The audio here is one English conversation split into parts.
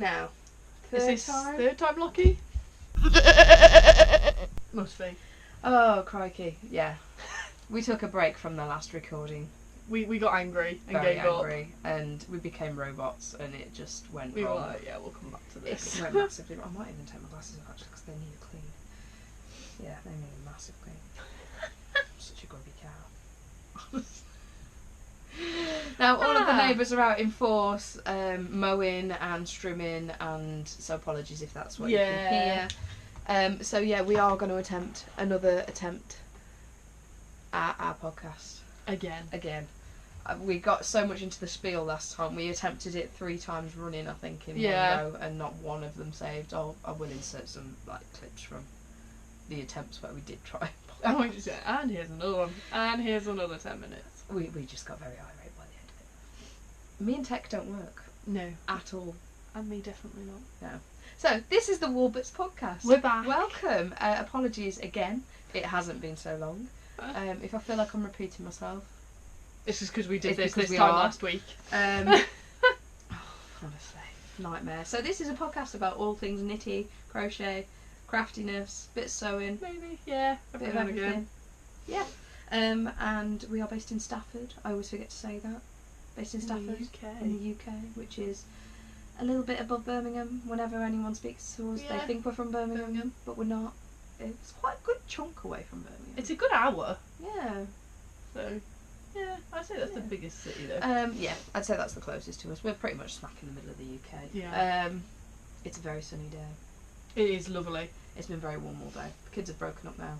now. Is this third time lucky? Must be. Oh, crikey. Yeah. We took a break from the last recording. We got angry and Very gave up. angry, and we became robots, and it just went We were wrong. like, yeah, we'll come back to this. It went massively wrong. I might even take my glasses off actually because they need a clean. Yeah, they need a massive clean. I'm such a grubby cow. Now all of the neighbours are out in force, mowing and strimming, and so apologies if that's what you can hear. So yeah, we are going to attempt another attempt at our podcast again. We got so much into the spiel last time. We attempted it 3 times running, I think, in one go, and not one of them saved. I will insert some clips from the attempts where we did try. And here's another one. And here's another 10 minutes. We just got very irate by the end of it. Me and tech don't work. No. At all. And me definitely not. No. So, this is the Woolberts Podcast. We're back. Welcome. Apologies again. It hasn't been so long. If I feel like I'm repeating myself. It's just because we did this time last week. Honestly, nightmare. So this is a podcast about all things knitty, crochet, craftiness, bit of sewing. Maybe, yeah. Bit of everything. Yeah. And we are based in Stafford. I always forget to say that. Based in Stafford. In the UK, which is a little bit above Birmingham. Whenever anyone speaks to us, they think we're from Birmingham, but we're not. It's quite a good chunk away from Birmingham. It's a good hour. Yeah. So, yeah, I'd say that's the biggest city though. Yeah, I'd say that's the closest to us. We're pretty much smack in the middle of the UK. Yeah. It's a very sunny day. It is lovely. It's been very warm all day. The kids have broken up now.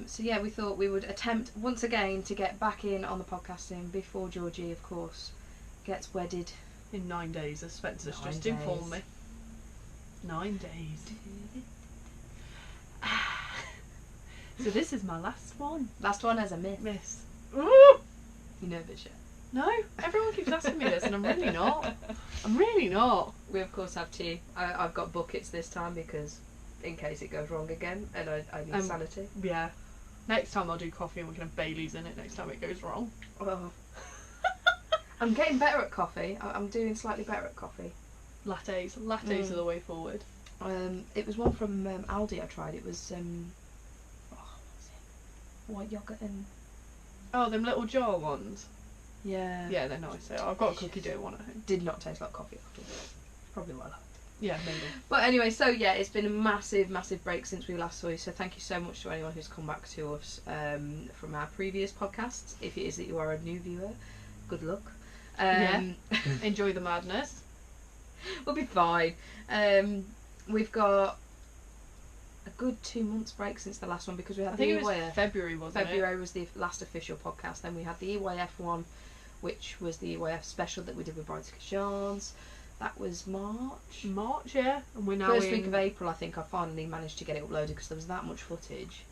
So yeah, we thought we would attempt once again to get back in on the podcasting before Georgie, of course, gets wedded. In 9 days, as Spencer's just informed me. 9 days. So this is my last one. Last one as a miss. Miss. Ooh! You nervous yet? No, everyone keeps asking me this and I'm really not. I'm really not. We of course have tea. I've got buckets this time because in case it goes wrong again and I need sanity. Yeah. Next time I'll do coffee and we can have Baileys in it next time it goes wrong. Oh. I'm getting better at coffee. I'm doing slightly better at coffee. Lattes are the way forward. It was one from Aldi I tried. It was what was it? White yogurt and them little jar ones. Yeah. Yeah, they're nice. I've got a cookie dough one at home. Did not taste like coffee at all. Probably why I liked it. Yeah, maybe. But anyway, so yeah, it's been a massive break since we last saw you. So thank you so much to anyone who's come back to us from our previous podcasts. If it is that you are a new viewer, good luck. Enjoy the madness. We'll be fine. We've got a good 2 months break since the last one because we had it was February, wasn't it? February was the last official podcast. Then we had the EYF one, which was the EYF special that we did with Brides Yarns. That was March. March, yeah. And we're now first week of April. I think I finally managed to get it uploaded because there was that much footage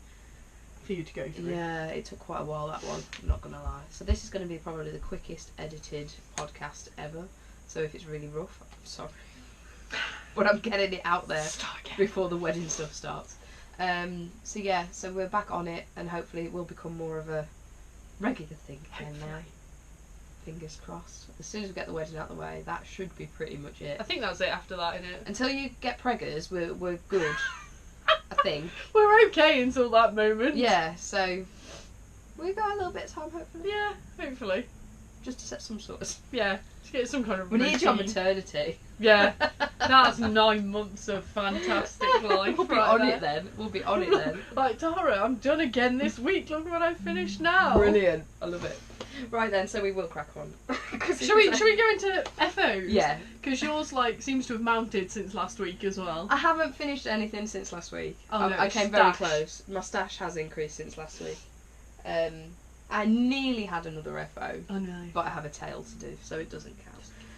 for you to go through. Yeah, it took quite a while, that one. I'm not gonna lie. So this is going to be probably the quickest edited podcast ever. So if it's really rough, I'm sorry. But I'm getting it out there before the wedding stuff starts. So yeah, so we're back on it, and hopefully it will become more of a regular thing again now. Fingers crossed. As soon as we get the wedding out of the way, that should be pretty much it. I think that's it after that, innit? Until you get preggers, we're good. I think. We're okay until that moment. Yeah, so we've got a little bit of time, hopefully. Yeah, hopefully. Just to set some sort of... Yeah, to get some kind of We routine. need you on maternity. Yeah, that's 9 months of fantastic life. We'll be on it then. We'll be on it then. Like, Tara, I'm done again this week. Look what I've finished now. Brilliant. I love it. Right then, so we will crack on. Shall we go into FOs? Yeah. Because yours seems to have mounted since last week as well. I haven't finished anything since last week. Oh, no, I came very close. My stash has increased since last week. I nearly had another FO. I know. But I have a tail to do, so it doesn't count.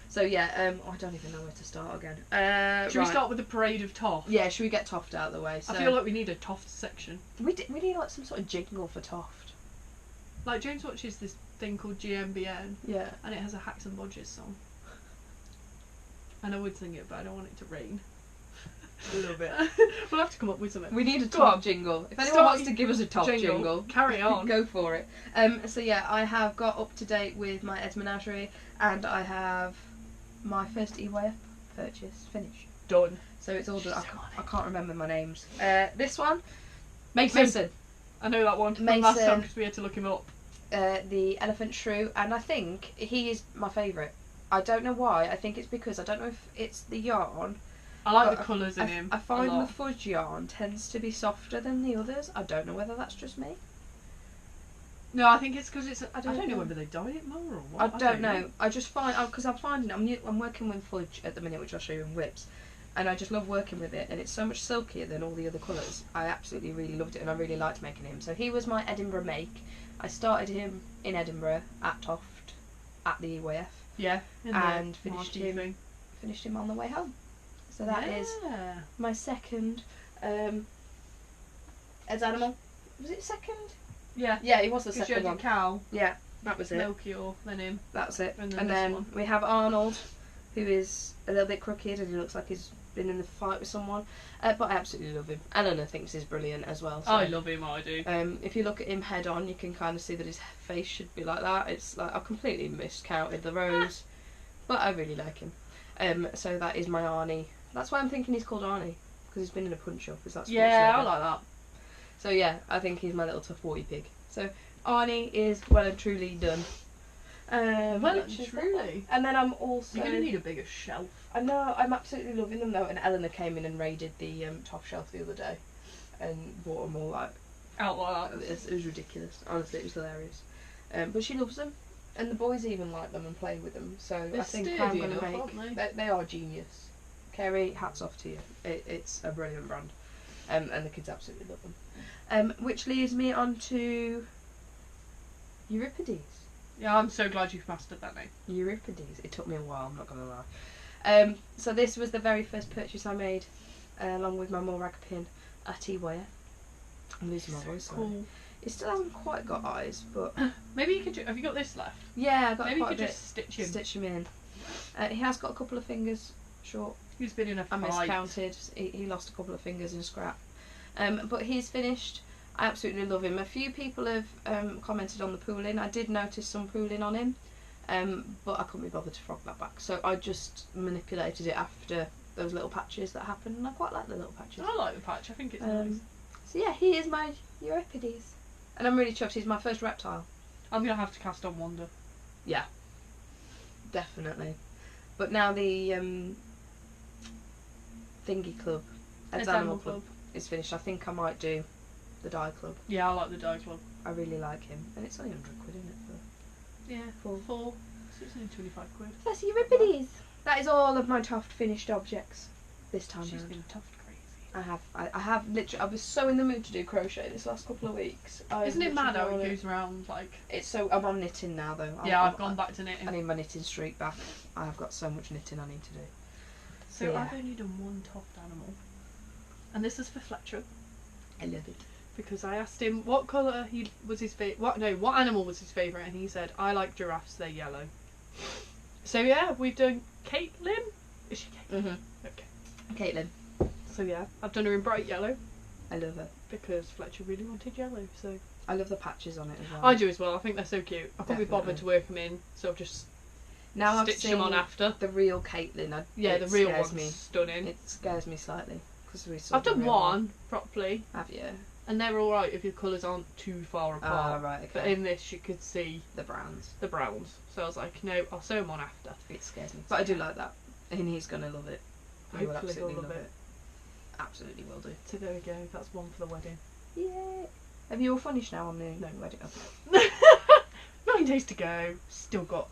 So yeah, I don't even know where to start again. Should we start with the parade of Toft? Yeah, should we get Toft out of the way? So I feel like we need a Toft section. We need like some sort of jingle for Toft. Like James watches this thing called GMBN. Yeah. And it has a Hacks and Bodges song. And I would sing it, but I don't want it to rain. A little bit. We'll have to come up with something. We need a Toft jingle. If anyone wants to give us a Toft jingle, carry on. Go for it. So yeah, I have got up to date with my Ed's Menagerie, and I have my first EYF purchase finished. Done. So it's all done. She's so I can't remember my names. This one, Mason. I know that one from last time because we had to look him up. The elephant shrew, and I think he is my favourite. I don't know why. I think it's because I don't know if it's the yarn. I like the colours in him. I find the fudge yarn tends to be softer than the others. I don't know whether that's just me. No, I think it's because it's. I don't know whether they dye it more or what. I don't know. I just find because I'm finding I'm working with fudge at the minute, which I'll show you in whips, and I just love working with it, and it's so much silkier than all the other colours. I absolutely really loved it, and I really liked making him. So he was my Edinburgh make. I started him in Edinburgh at Toft, at the EYF. Yeah. And finished him on the way home. So that is my second Ed's animal. Was it second? Yeah. Yeah, he was the second one. Cow. Yeah, that was it. Milkior, then him. That's it. And then we have Arnold, who is a little bit crooked and he looks like he's been in a fight with someone. But I absolutely love him. Eleanor thinks he's brilliant as well. So, I love him, I do. If you look at him head on, you can kind of see that his face should be like that. It's like I've completely miscounted the rows, but I really like him. So that is my Arnie. That's why I'm thinking he's called Arnie, because he's been in a punch up. I like that. So yeah, I think he's my little tough warty pig. So Arnie is well and truly done. Well and truly. And then I'm also... You're going to need a bigger shelf. I know, I'm absolutely loving them though. And Eleanor came in and raided the top shelf the other day and bought them all out like that. It was ridiculous. Honestly, it was hilarious. But she loves them. And the boys even like them and play with them. So They're I think I'm going to make... They are genius. Kerry, hats off to you. It's a brilliant brand. And the kids absolutely love them. Which leads me on to Euripides. Yeah, I'm so glad you've mastered that name. Euripides. It took me a while, I'm not going to lie. So this was the very first purchase I made, along with my Morag pin at EYF. I'm losing my voice. Cool. It still hasn't quite got eyes, but... Maybe you could have you got this left? Yeah, I've got Maybe quite you could a bit. just stitch him in. He has got a couple of fingers short. He's been in a fight. I miscounted. He lost a couple of fingers in a scrap. But he's finished. I absolutely love him. A few people have commented on the pooling. I did notice some pooling on him, but I couldn't be bothered to frog that back. So I just manipulated it after those little patches that happened, and I quite like the little patches. I like the patch. I think it's nice. So yeah, he is my Euripides. And I'm really chuffed. He's my first reptile. I'm going to have to cast on Wanda. Yeah. Definitely. But now the thingy club, Ed's Animal Club, is finished. I think I might do the dye club. Yeah, I like the dye club. I really like him. And it's only £100, isn't it? Yeah, four. So it's only 25 quid. That's Euripides. That is all of my Toft finished objects this time She's round. been Toft crazy. I have literally, I was so in the mood to do crochet this last couple of weeks. Isn't it mad how it goes around like... It's so, I'm on knitting now though. I've gone back to knitting. I need my knitting streak back. I have got so much knitting I need to do. So yeah. I've only done one Toft animal. And this is for Fletcher. I love it. Because I asked him what colour was his favourite. What animal was his favourite, and he said, I like giraffes, they're yellow. So yeah, we've done Caitlin. Is she Caitlin? Mm-hmm. Okay. Caitlin. So yeah, I've done her in bright yellow. I love her. Because Fletcher really wanted yellow, so... I love the patches on it as well. I do as well, I think they're so cute. I couldn't be bothered to work them in, so I've just stitched them on after. The real Caitlin. The real one's stunning. It scares me slightly. I've done one properly. Have you? And they're alright if your colours aren't too far apart. Right, okay. But in this you could see the browns. So I was like, no, I'll sew them on after. It scares me. But I do like that. And he's going to love it. He will absolutely love it. Absolutely will do. So there we go, that's one for the wedding. Yay! Have you all finished now on the wedding? Okay. 9 days to go. Still got...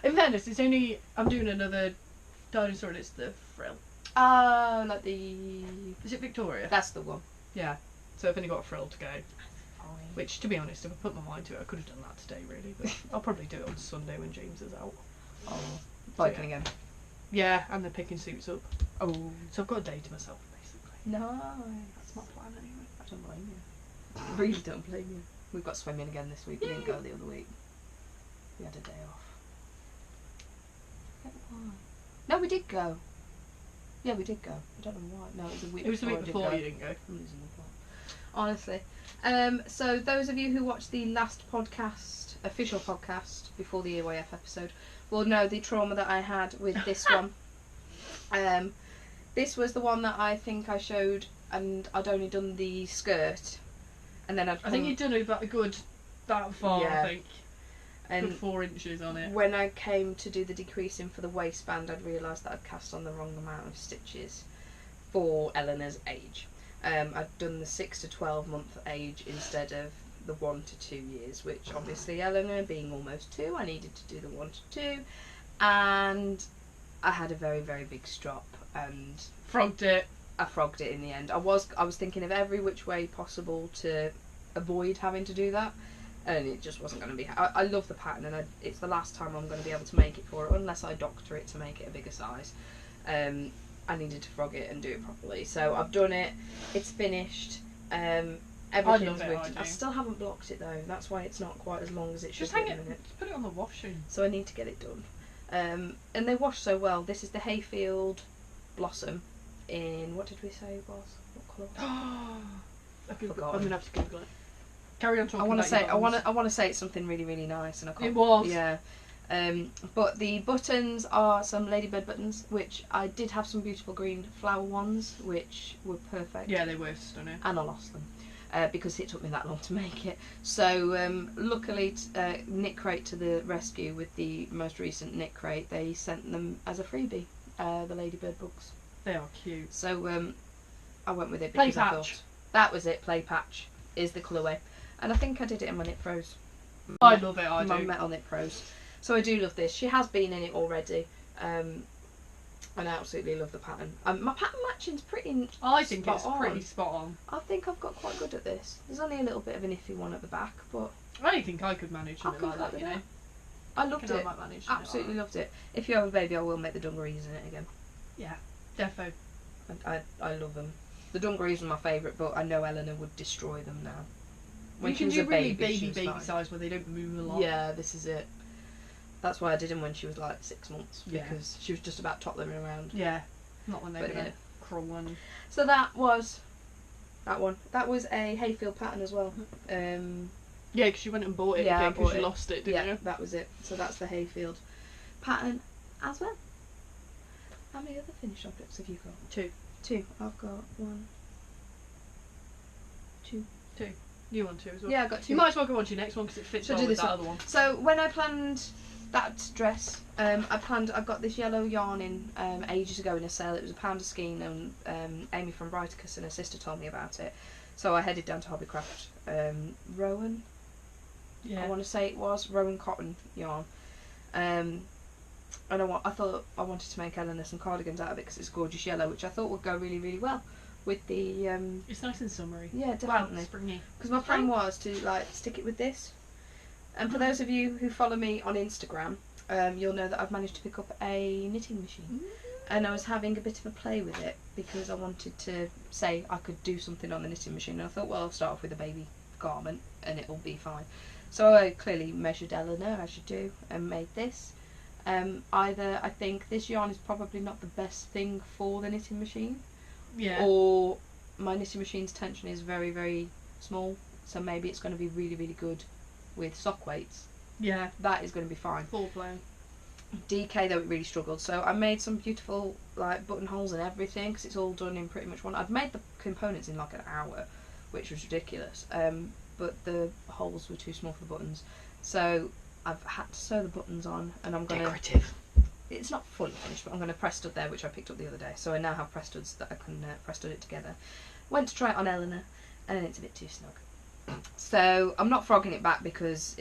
In fairness, it's only... I'm doing another dinosaur and it's the frill. Oh, like the... Is it Victoria? That's the one. Yeah. So I've only got a frill to go. Fine. Which, to be honest, if I put my mind to it, I could have done that today, really. But I'll probably do it on Sunday when James is out. Oh, biking again. Yeah, and they're picking suits up. Oh. So I've got a day to myself, basically. Nice. That's my plan, anyway. I don't blame you. I really don't blame you. We've got swimming again this week. We didn't go the other week. We had a day off. I don't know why. No, we did go. Yeah, we did go. I don't know why. No, it was the week before. It was the week before you didn't go. I'm losing the plot. Honestly. So those of you who watched the last podcast, official podcast, before the EYF episode, will know the trauma that I had with this one. This was the one that I think I showed, and I'd only done the skirt, and then I think you'd done it about a good that far. Yeah. I think. And 4 inches on it. When I came to do the decreasing for the waistband, I'd realised that I'd cast on the wrong amount of stitches for Eleanor's age. I'd done the 6 to 12 month age instead of the 1 to 2 years, which obviously Eleanor being almost 2, I needed to do the 1 to 2, and I had a very, very big strop and frogged it. I frogged it in the end. I was thinking of every which way possible to avoid having to do that. And it just wasn't going to be... I love the pattern, and it's the last time I'm going to be able to make it for it, unless I doctor it to make it a bigger size. I needed to frog it and do it properly. So I've done it. It's finished. Everything's rigged. I still haven't blocked it, though. That's why it's not quite as long as it should be. Just put it on the washing. So I need to get it done. And they wash so well. This is the Hayfield Blossom in... What did we say it was? What colour? I'm going to have to Google it. Carry on talking. I want to say it's something really, really nice, and I can't. It was. Yeah. But the buttons are some ladybird buttons, which I did have some beautiful green flower ones, which were perfect. Yeah, they were stunning. And I lost them because it took me that long to make it. So luckily, Knit Crate to the rescue with the most recent Knit Crate. They sent them as a freebie. The ladybird books. They are cute. So I went with it because I thought that was it. Play Patch is the colourway. And I think I did it in my Knit Pros. I love it, my Metal Knit Pros. So I do love this. She has been in it already. And I absolutely love the pattern. My pattern matching's pretty I think it's pretty spot on. I think I've got quite good at this. There's only a little bit of an iffy one at the back, but... I don't think I could manage something like that, you know. I loved it. Absolutely loved it. If you have a baby, I will make the dungarees in it again. Yeah, defo. I love them. The dungarees are my favourite, but I know Eleanor would destroy them now. When she was a baby size where they don't move a lot. Yeah, this is it. That's why I did them when she was like 6 months, because she was just about toddling around. Yeah, not when they were crawling. So that was that one. That was a Hayfield pattern as well. Yeah, because you went and bought it because you lost it, didn't you? Yeah, that was it. So that's the Hayfield pattern as well. How many other finished objects have you got? 2. I've got 1, 2. You want 2 as well? Yeah, I got 2. You might as well go on to your next one because it fits well with that other one. So when I planned that dress, I got this yellow yarn in ages ago in a sale. It was £1 a skein, and Amy from Brighticus and her sister told me about it. So I headed down to Hobbycraft. Rowan, I want to say it was Rowan cotton yarn. And I thought I wanted to make Eleanor some cardigans out of it because it's gorgeous yellow, which I thought would go really, really well with the... It's nice and summery. Yeah, definitely. Well, springy. Because my plan was to stick it with this. And for those of you who follow me on Instagram, you'll know that I've managed to pick up a knitting machine. And I was having a bit of a play with it because I wanted to say I could do something on the knitting machine. And I thought, well, I'll start off with a baby garment and it'll be fine. So I clearly measured Eleanor, as you do, and made this. I think this yarn is probably not the best thing for the knitting machine. Yeah. Or my knitting machine's tension is very, very small, so maybe it's going to be really, really good with sock weights. Yeah. That is going to be fine. Full play. DK though, it really struggled, so I made some beautiful like buttonholes and everything because it's all done in pretty much one. I'd made the components in like an hour, which was ridiculous, but the holes were too small for the buttons, so I've had to sew the buttons on, and I'm going to... It's not fully finished, but I'm going to press stud there, which I picked up the other day. So I now have press studs that I can press stud it together. Went to try it on Eleanor, and it's a bit too snug. So I'm not frogging it back because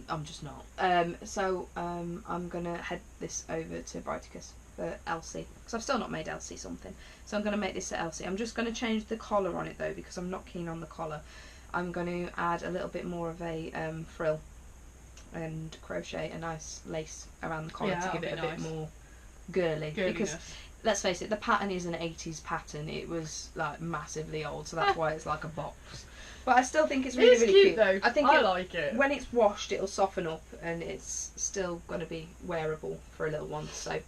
I'm just not. I'm going to head this over to Brighticus for Elsie, because I've still not made Elsie something. So I'm going to make this at Elsie. I'm just going to change the collar on it though, because I'm not keen on the collar. I'm going to add a little bit more of a frill and crochet a nice lace around the collar to give it a bit more girly. Because let's face it, the pattern is an 80s pattern. It was like massively old, so that's why it's like a box. But I still think it's really, really cute. Though. I think I like it. When it's washed, it'll soften up, and it's still going to be wearable for a little one. So,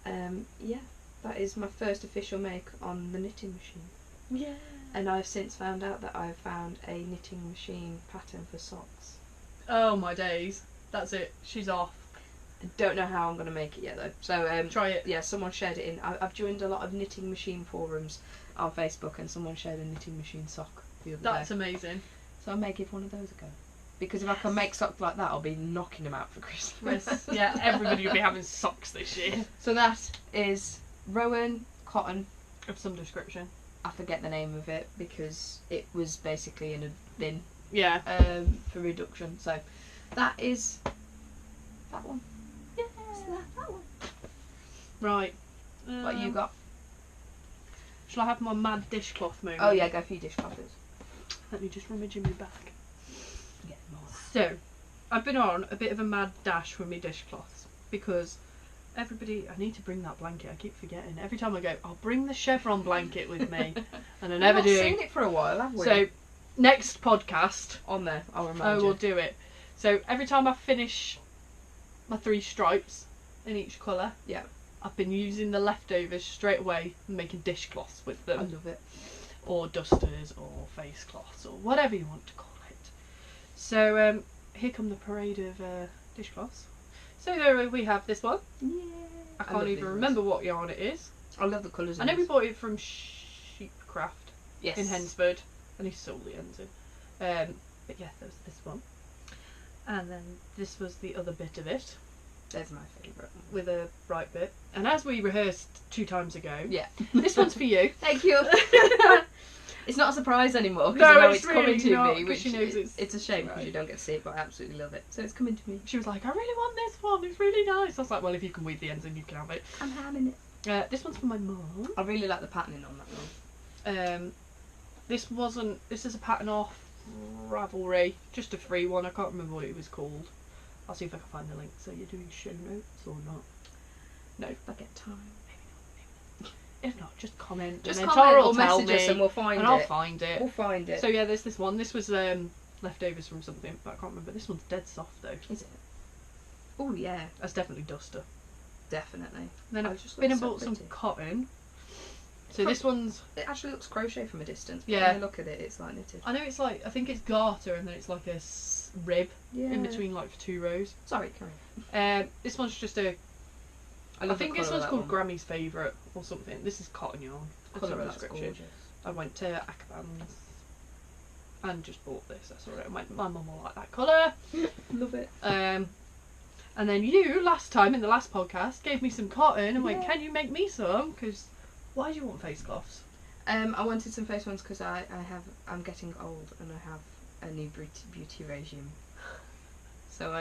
yeah, that is my first official make on the knitting machine. Yeah. And I've since found out that I've found a knitting machine pattern for socks. Oh my days. That's it. She's off. Don't know how I'm going to make it yet though. So try it. Yeah, someone shared it in. I've joined a lot of knitting machine forums on Facebook, and someone shared a knitting machine sock the other day. That's amazing. So I may give one of those a go. Because if I can make socks like that, I'll be knocking them out for Christmas. Yeah, everybody will be having socks this year. So that is Rowan cotton. Of some description. I forget the name of it because it was basically in a bin. Yeah. For reduction. So that is that one. Yeah. So that one. Right. What you got? Shall I have my mad dishcloth moment? Oh yeah, go for your dishcloths. Let me just rummage in my bag. Get more. So, I've been on a bit of a mad dash with my dishcloths because everybody, I need to bring that blanket. I keep forgetting. Every time I go, I'll bring the chevron blanket with me, and I never do. We've not seen it for a while, have we? So, next podcast on there, I'll remind I you. will do it. So every time I finish my 3 stripes in each colour, yeah, I've been using the leftovers straight away and making dishcloths with them. I love it. Or dusters, or face cloths, or whatever you want to call it. So here come the parade of dishcloths. So there we have this one. Yeah. I can't even remember what yarn it is. I love the colours. I know we bought it from Sheepcraft yes. in Hensford, and he sold the ends in. But yeah, there was this one. And then this was the other bit of it. There's my favourite. With a bright bit. And as we rehearsed 2 times ago, yeah, this one's for you. Thank you. It's not a surprise anymore because no, I know it's coming really to not, me, which she knows it's a shame because right. you don't get to see it, but I absolutely love it. So it's coming to me. She was like, I really want this one, it's really nice. I was like, well, if you can weave the ends in, you can have it. I'm having it. This one's for my mum. I really like the patterning on that one. This is a pattern off Ravelry, just a free one. I can't remember what it was called. I'll see if I can find the link. So you're doing show notes or not? No, if I get time. If not, just comment. Just and then comment Tara will or tell message us me, and we'll find it. I'll find it. We'll find it. So yeah, there's this one. This was leftovers from something, but I can't remember. This one's dead soft though. Is it? Oh yeah. That's definitely duster. Definitely. Then I've been and bought some cotton. So this one's... It actually looks crochet from a distance. But yeah. when you look at it, it's like knitted. I know it's like, I think it's garter and then it's like a rib in between like 2 rows. Sorry, carry on. This one's just a... I think this one's called Grammy's Favourite or something. This is cotton yarn. Colour of that's gorgeous. I went to Akabans and just bought this. I saw it and went, my mum will like that colour. Love it. And then you, last time in the last podcast, gave me some cotton and went, can you make me some? Because why do you want face cloths? I wanted some face ones because I'm getting old and I have a new beauty regime. So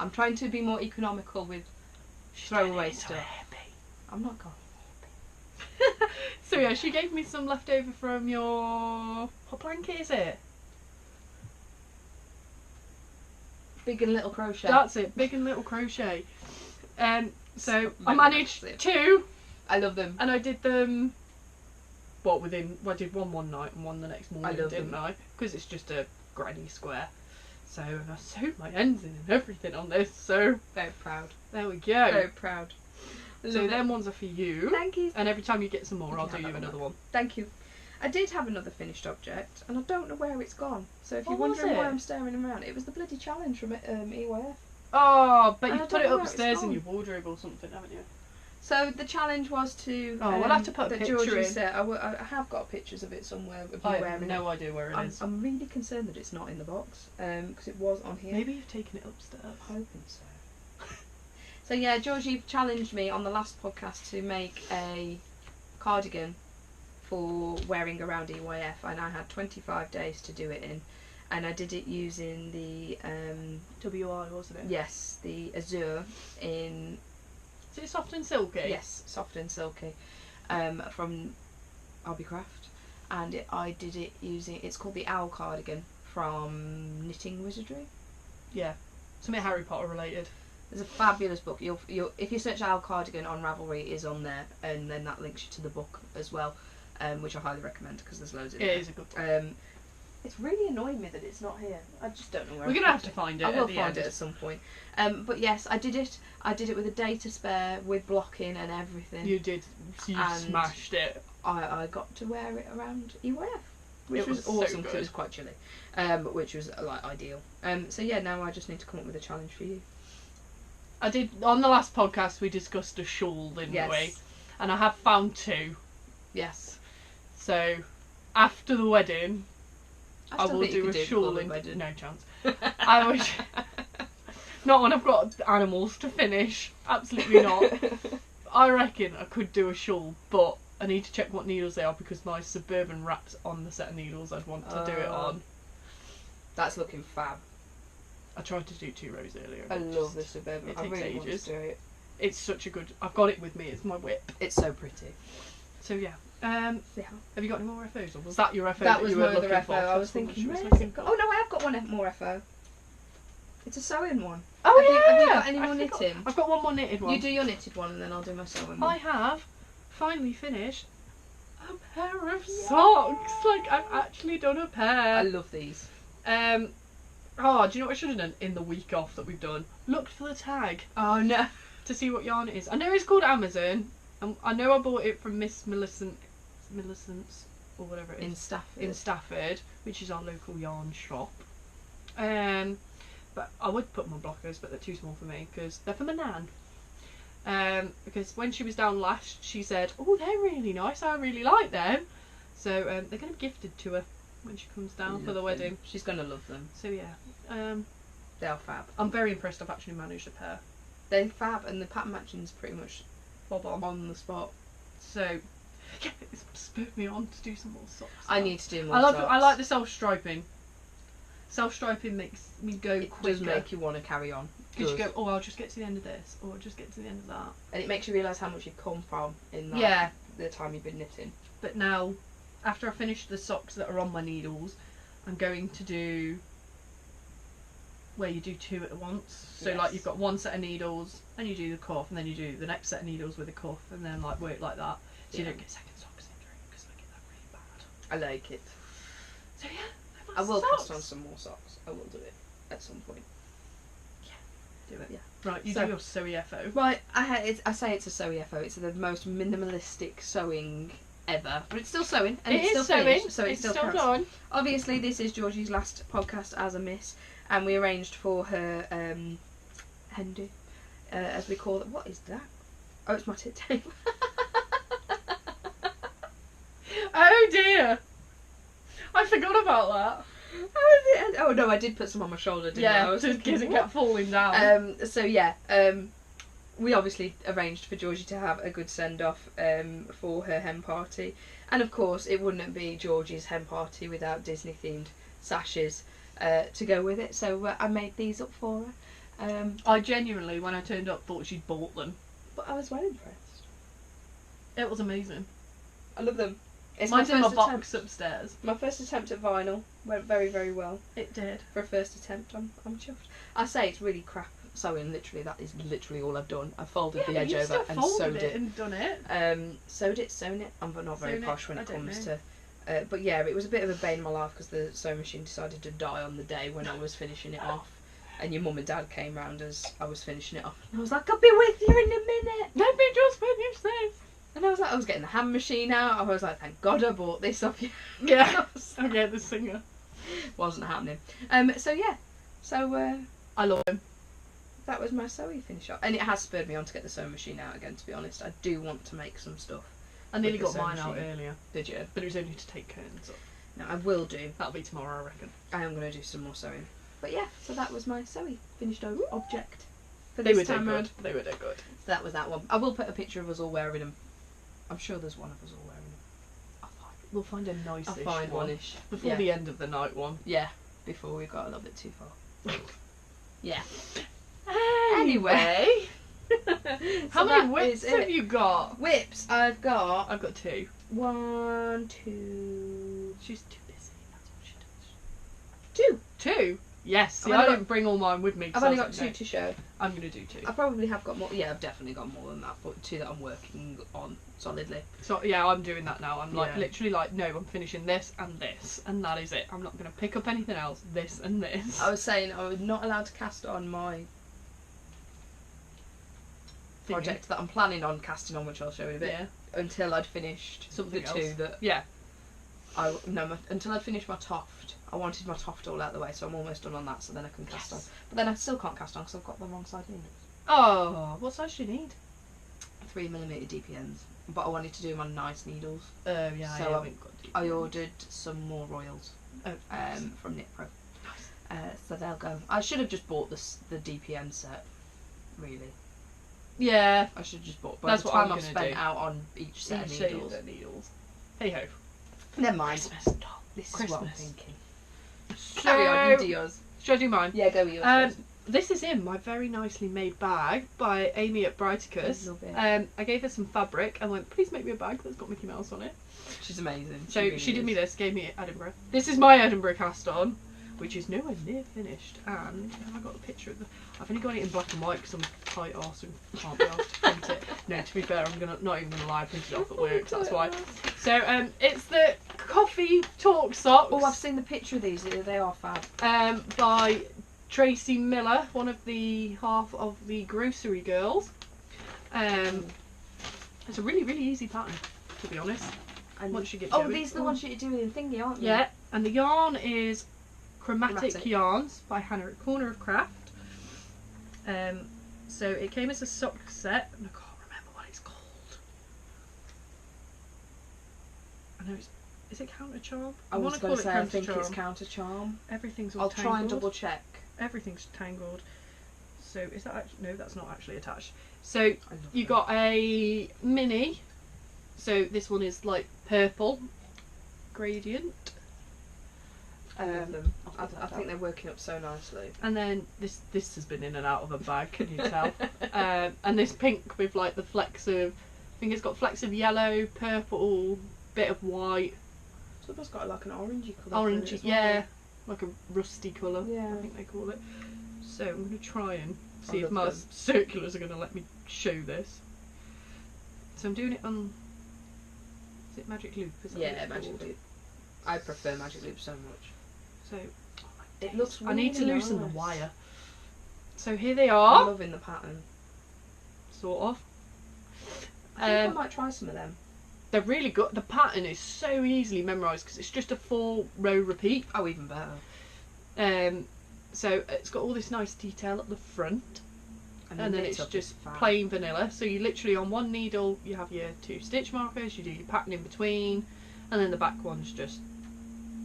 I'm trying to be more economical with throwaway stuff. I'm not going. So yeah, she gave me some leftover from your... What blanket is it? Big and Little Crochet. That's it, Big and Little Crochet. So I managed massive. 2. I love them. And I did them... I did one night and one the next morning, didn't I? Because it's just a granny square. So I sewed my ends in and everything on this, so... Very proud. There we go. Very proud. So them ones are for you. Thank you. And every time you get some more, I'll do you another one. Thank you. I did have another finished object, and I don't know where it's gone. So if you're What was wondering why it? I'm staring around, it was the bloody challenge from EYF. Oh, but I you've put don't it know where upstairs it's in gone. your wardrobe or something, haven't you? So the challenge was to... Oh, we'll have to put a that picture Georgie in. said, I have got pictures of it somewhere. Of you I wearing have no idea where it is. I'm really concerned that it's not in the box, because it was on here. Maybe you've taken it upstairs. I'm hoping so. So yeah, Georgie challenged me on the last podcast to make a cardigan for wearing around EYF, and I had 25 days to do it in, and I did it using the WI, wasn't it? yes, the Azure in... Is it soft and silky? Yes, soft and silky, from Hobbycraft, and I did it using... It's called the Owl cardigan from Knitting Wizardry. Yeah, something Harry Potter related. There's a fabulous book. You'll if you search Owl cardigan on Ravelry, it is on there, and then that links you to the book as well, which I highly recommend because there's loads in there. It is a good book. It's really annoying me that it's not here. I just don't know where. We're gonna have to find it. I will at the find end. it at some point. But yes, I did it. I did it with a day to spare, with blocking and everything. You did. You And smashed it. I got to wear it around EYF, which It was was so awesome because it good. was quite chilly, which was like ideal. So yeah, now I just need to come up with a challenge for you. I did, on the last podcast we discussed a shawl, didn't we? And I have found 2. Yes. So, after the wedding, I will do a shawl in... Wedding. No chance. I would... Not when I've got animals to finish. Absolutely not. I reckon I could do a shawl, but I need to check what needles they are because my Suburban wraps on the set of needles I'd want to do it on. That's looking fab. I tried to do 2 rows earlier. I love the Suburban. I really want to do it. It's such a good... I've got it with me. It's my whip. It's so pretty. So yeah. Have you got any more FOs, or was that your FO? That was my other FO. I was thinking, oh no, I have got one more FO. It's a sewing one. Oh Have you got any more knitting? I've got one more knitted one. You do your knitted one, and then I'll do my sewing one. I have finally finished a pair of socks. Like, I've actually done a pair. I love these. Oh, do you know what I should have done in the week off that we've done? Looked for the tag. Oh no. To see what yarn it is. I know it's called Amazon. I know I bought it from Miss Millicent's, or whatever it is. In Stafford, which is our local yarn shop. But I would put them on blockers, but they're too small for me because they're for my nan. Because when she was down last, she said, "Oh, they're really nice. I really like them." So they're going to be gifted to her when she comes down for the wedding. She's going to love them. So yeah, they are fab. I'm very impressed. I've actually managed a pair. They're fab, and the pattern matching's pretty much bob on the spot. So yeah, it's spurred me on to do some more socks. I need to do more socks. I like the self-striping. Self-striping makes me go quicker. It does make you want to carry on. Because you go, oh, I'll just get to the end of this, or I'll just get to the end of that. And it makes you realise how much you've come from in that, the time you've been knitting. But now, after I finish the socks that are on my needles, I'm going to do where you do 2 at once. So like you've got 1 set of needles, and you do the cuff, and then you do the next set of needles with a cuff, and then like work like that. So you don't get second sock syndrome, because I get that really bad. I like it. So yeah. I will cast on some more socks. I will do it at some point. Yeah, do it. Yeah. Right, you do your sewy FO. Right, I say it's a sewy FO. It's the most minimalistic sewing ever, but it's still sewing and it's still sewing, finished, so it's still still counts. done. Obviously, this is Georgie's last podcast as a miss, and we arranged for her hendu, as we call it. What is that? Oh, it's my tit tape. Oh dear. I forgot about that. Oh no, I did put some on my shoulder, didn't I? Yeah, because it kept falling down. So yeah, we obviously arranged for Georgie to have a good send-off for her hen party. And of course, it wouldn't be Georgie's hen party without Disney-themed sashes to go with it. So I made these up for her. I genuinely, when I turned up, thought she'd bought them. But I was well impressed. It was amazing. I love them. It's Mine's my in my first box upstairs. My first attempt at vinyl went very, very well. It did. For a first attempt, I'm chuffed. I say it's really crap sewing. Literally, that is literally all I've done. I folded the edge over and sewed it. And done it. Sewed it, sewn it. I'm not very posh when it comes to. But yeah, it was a bit of a bane in my life because the sewing machine decided to die on the day when I was finishing it off. And your mum and dad came round as I was finishing it off. And I was like, I'll be with you in a minute. Let me just finish this. And I was getting the hand machine out. I was like, thank God I bought this off you. Yeah. Okay, the singer. Wasn't happening. So yeah. So I love him. That was my sewing finish off. And it has spurred me on to get the sewing machine out again, to be honest. I do want to make some stuff. I nearly got mine out earlier. Did you? But it was only to take curtains off. No, I will do. That'll be tomorrow, I reckon. I am going to do some more sewing. But yeah, so that was my sewing finished object. For They this were time dead round. good. They were dead good. So that was that one. I will put a picture of us all wearing them. I'm sure there's one of us all wearing them. We'll find a nice-ish I'll find one-ish. Before the end of the night one. Yeah, before we got a little bit too far. Yeah. Anyway. How many whips have you got? Whips, I've got 2. 1, 2. She's too busy. That's what she does. 2. 2? Yes. See, I didn't bring all mine with me. I've only got 2 to show. I'm going to do 2. I probably have got more. Yeah, I've definitely got more than that, but 2 that I'm working on solidly. So yeah, I'm doing that now. I'm like literally like, no, I'm finishing this, and that is it. I'm not going to pick up anything else. This and this. I was saying I was not allowed to cast on my project that I'm planning on casting on, which I'll show you in a bit. Yeah. Until I'd finished something the 2 else. that. Yeah. Until I'd finished my Toft. I wanted my Toft all out of the way, so I'm almost done on that, so then I can cast on. But then I still can't cast on because I've got the wrong side needles. Oh, what size do you need? 3mm DPNs, but I wanted to do them on nice needles. Yeah, so I haven't got DPNs. I ordered some more Royals nice. from Knit Pro. Nice. So they'll go. I should have just bought the DPN set, really. Yeah. I should have just bought. That's By the what I'm time I've gonna spent do. out on each set of needles. Hey ho. Never mind. Christmas. This Christmas. is what I'm thinking. So, Carry on, you do yours. should I do mine? Yeah, go with yours first. This is in my very nicely made bag by Amy at Brighticus. I love it. I gave her some fabric and went, please make me a bag that's got Mickey Mouse on it. She's amazing. So really she did is. me this, gave me Edinburgh. This is my Edinburgh cast on, which is nowhere near finished. And have I got a picture of the... I've only got it in black and white because I'm a tight arse and can't be asked to print it. No, to be fair, not even going to lie, I printed it off at work, so that's why. So it's the Coffee Talk Socks. Oh, I've seen the picture of these. They are fab. By Tracy Miller, one of the half of the Grocery Girls. It's a really, really easy pattern, to be honest. And once you get oh, going. these are the ones you're doing in thingy, aren't they? Yeah, and the yarn is Chromatic Yarns by Hannah at Corner of Craft. So it came as a sock set, and I can't remember what it's called. I know it's... Is it Counter Charm? I was going to say, I think it's Counter Charm. Everything's all I'll tangled. try and double check. Everything's tangled. So is that actually... No, that's not actually attached. So you got a mini. So this one is like purple gradient. I think they're working up so nicely. And then this has been in and out of a bag, can you tell? And this pink with like the flecks of... I think it's got flecks of yellow, purple, bit of white. So it's got like an orangey colour. Orangey, yeah. Like a rusty colour, yeah. I think they call it. So I'm going to try and see I if my love them. circulars are going to let me show this. So I'm doing it on... Is it Magic Loop? Is that what Yeah, it's Magic called? Loop. I prefer Magic Loop so much. So It looks really I need to loosen the nice. wire. So here they I'm are, loving the pattern. sort of. I think I might try some of them. They're really good. The pattern is so easily memorised because it's just a 4-row repeat. Oh, even better. So it's got all this nice detail at the front, and then it's knit-up just is fab. plain vanilla. So you literally on one needle you have your 2 stitch markers, you do your pattern in between, and then the back one's just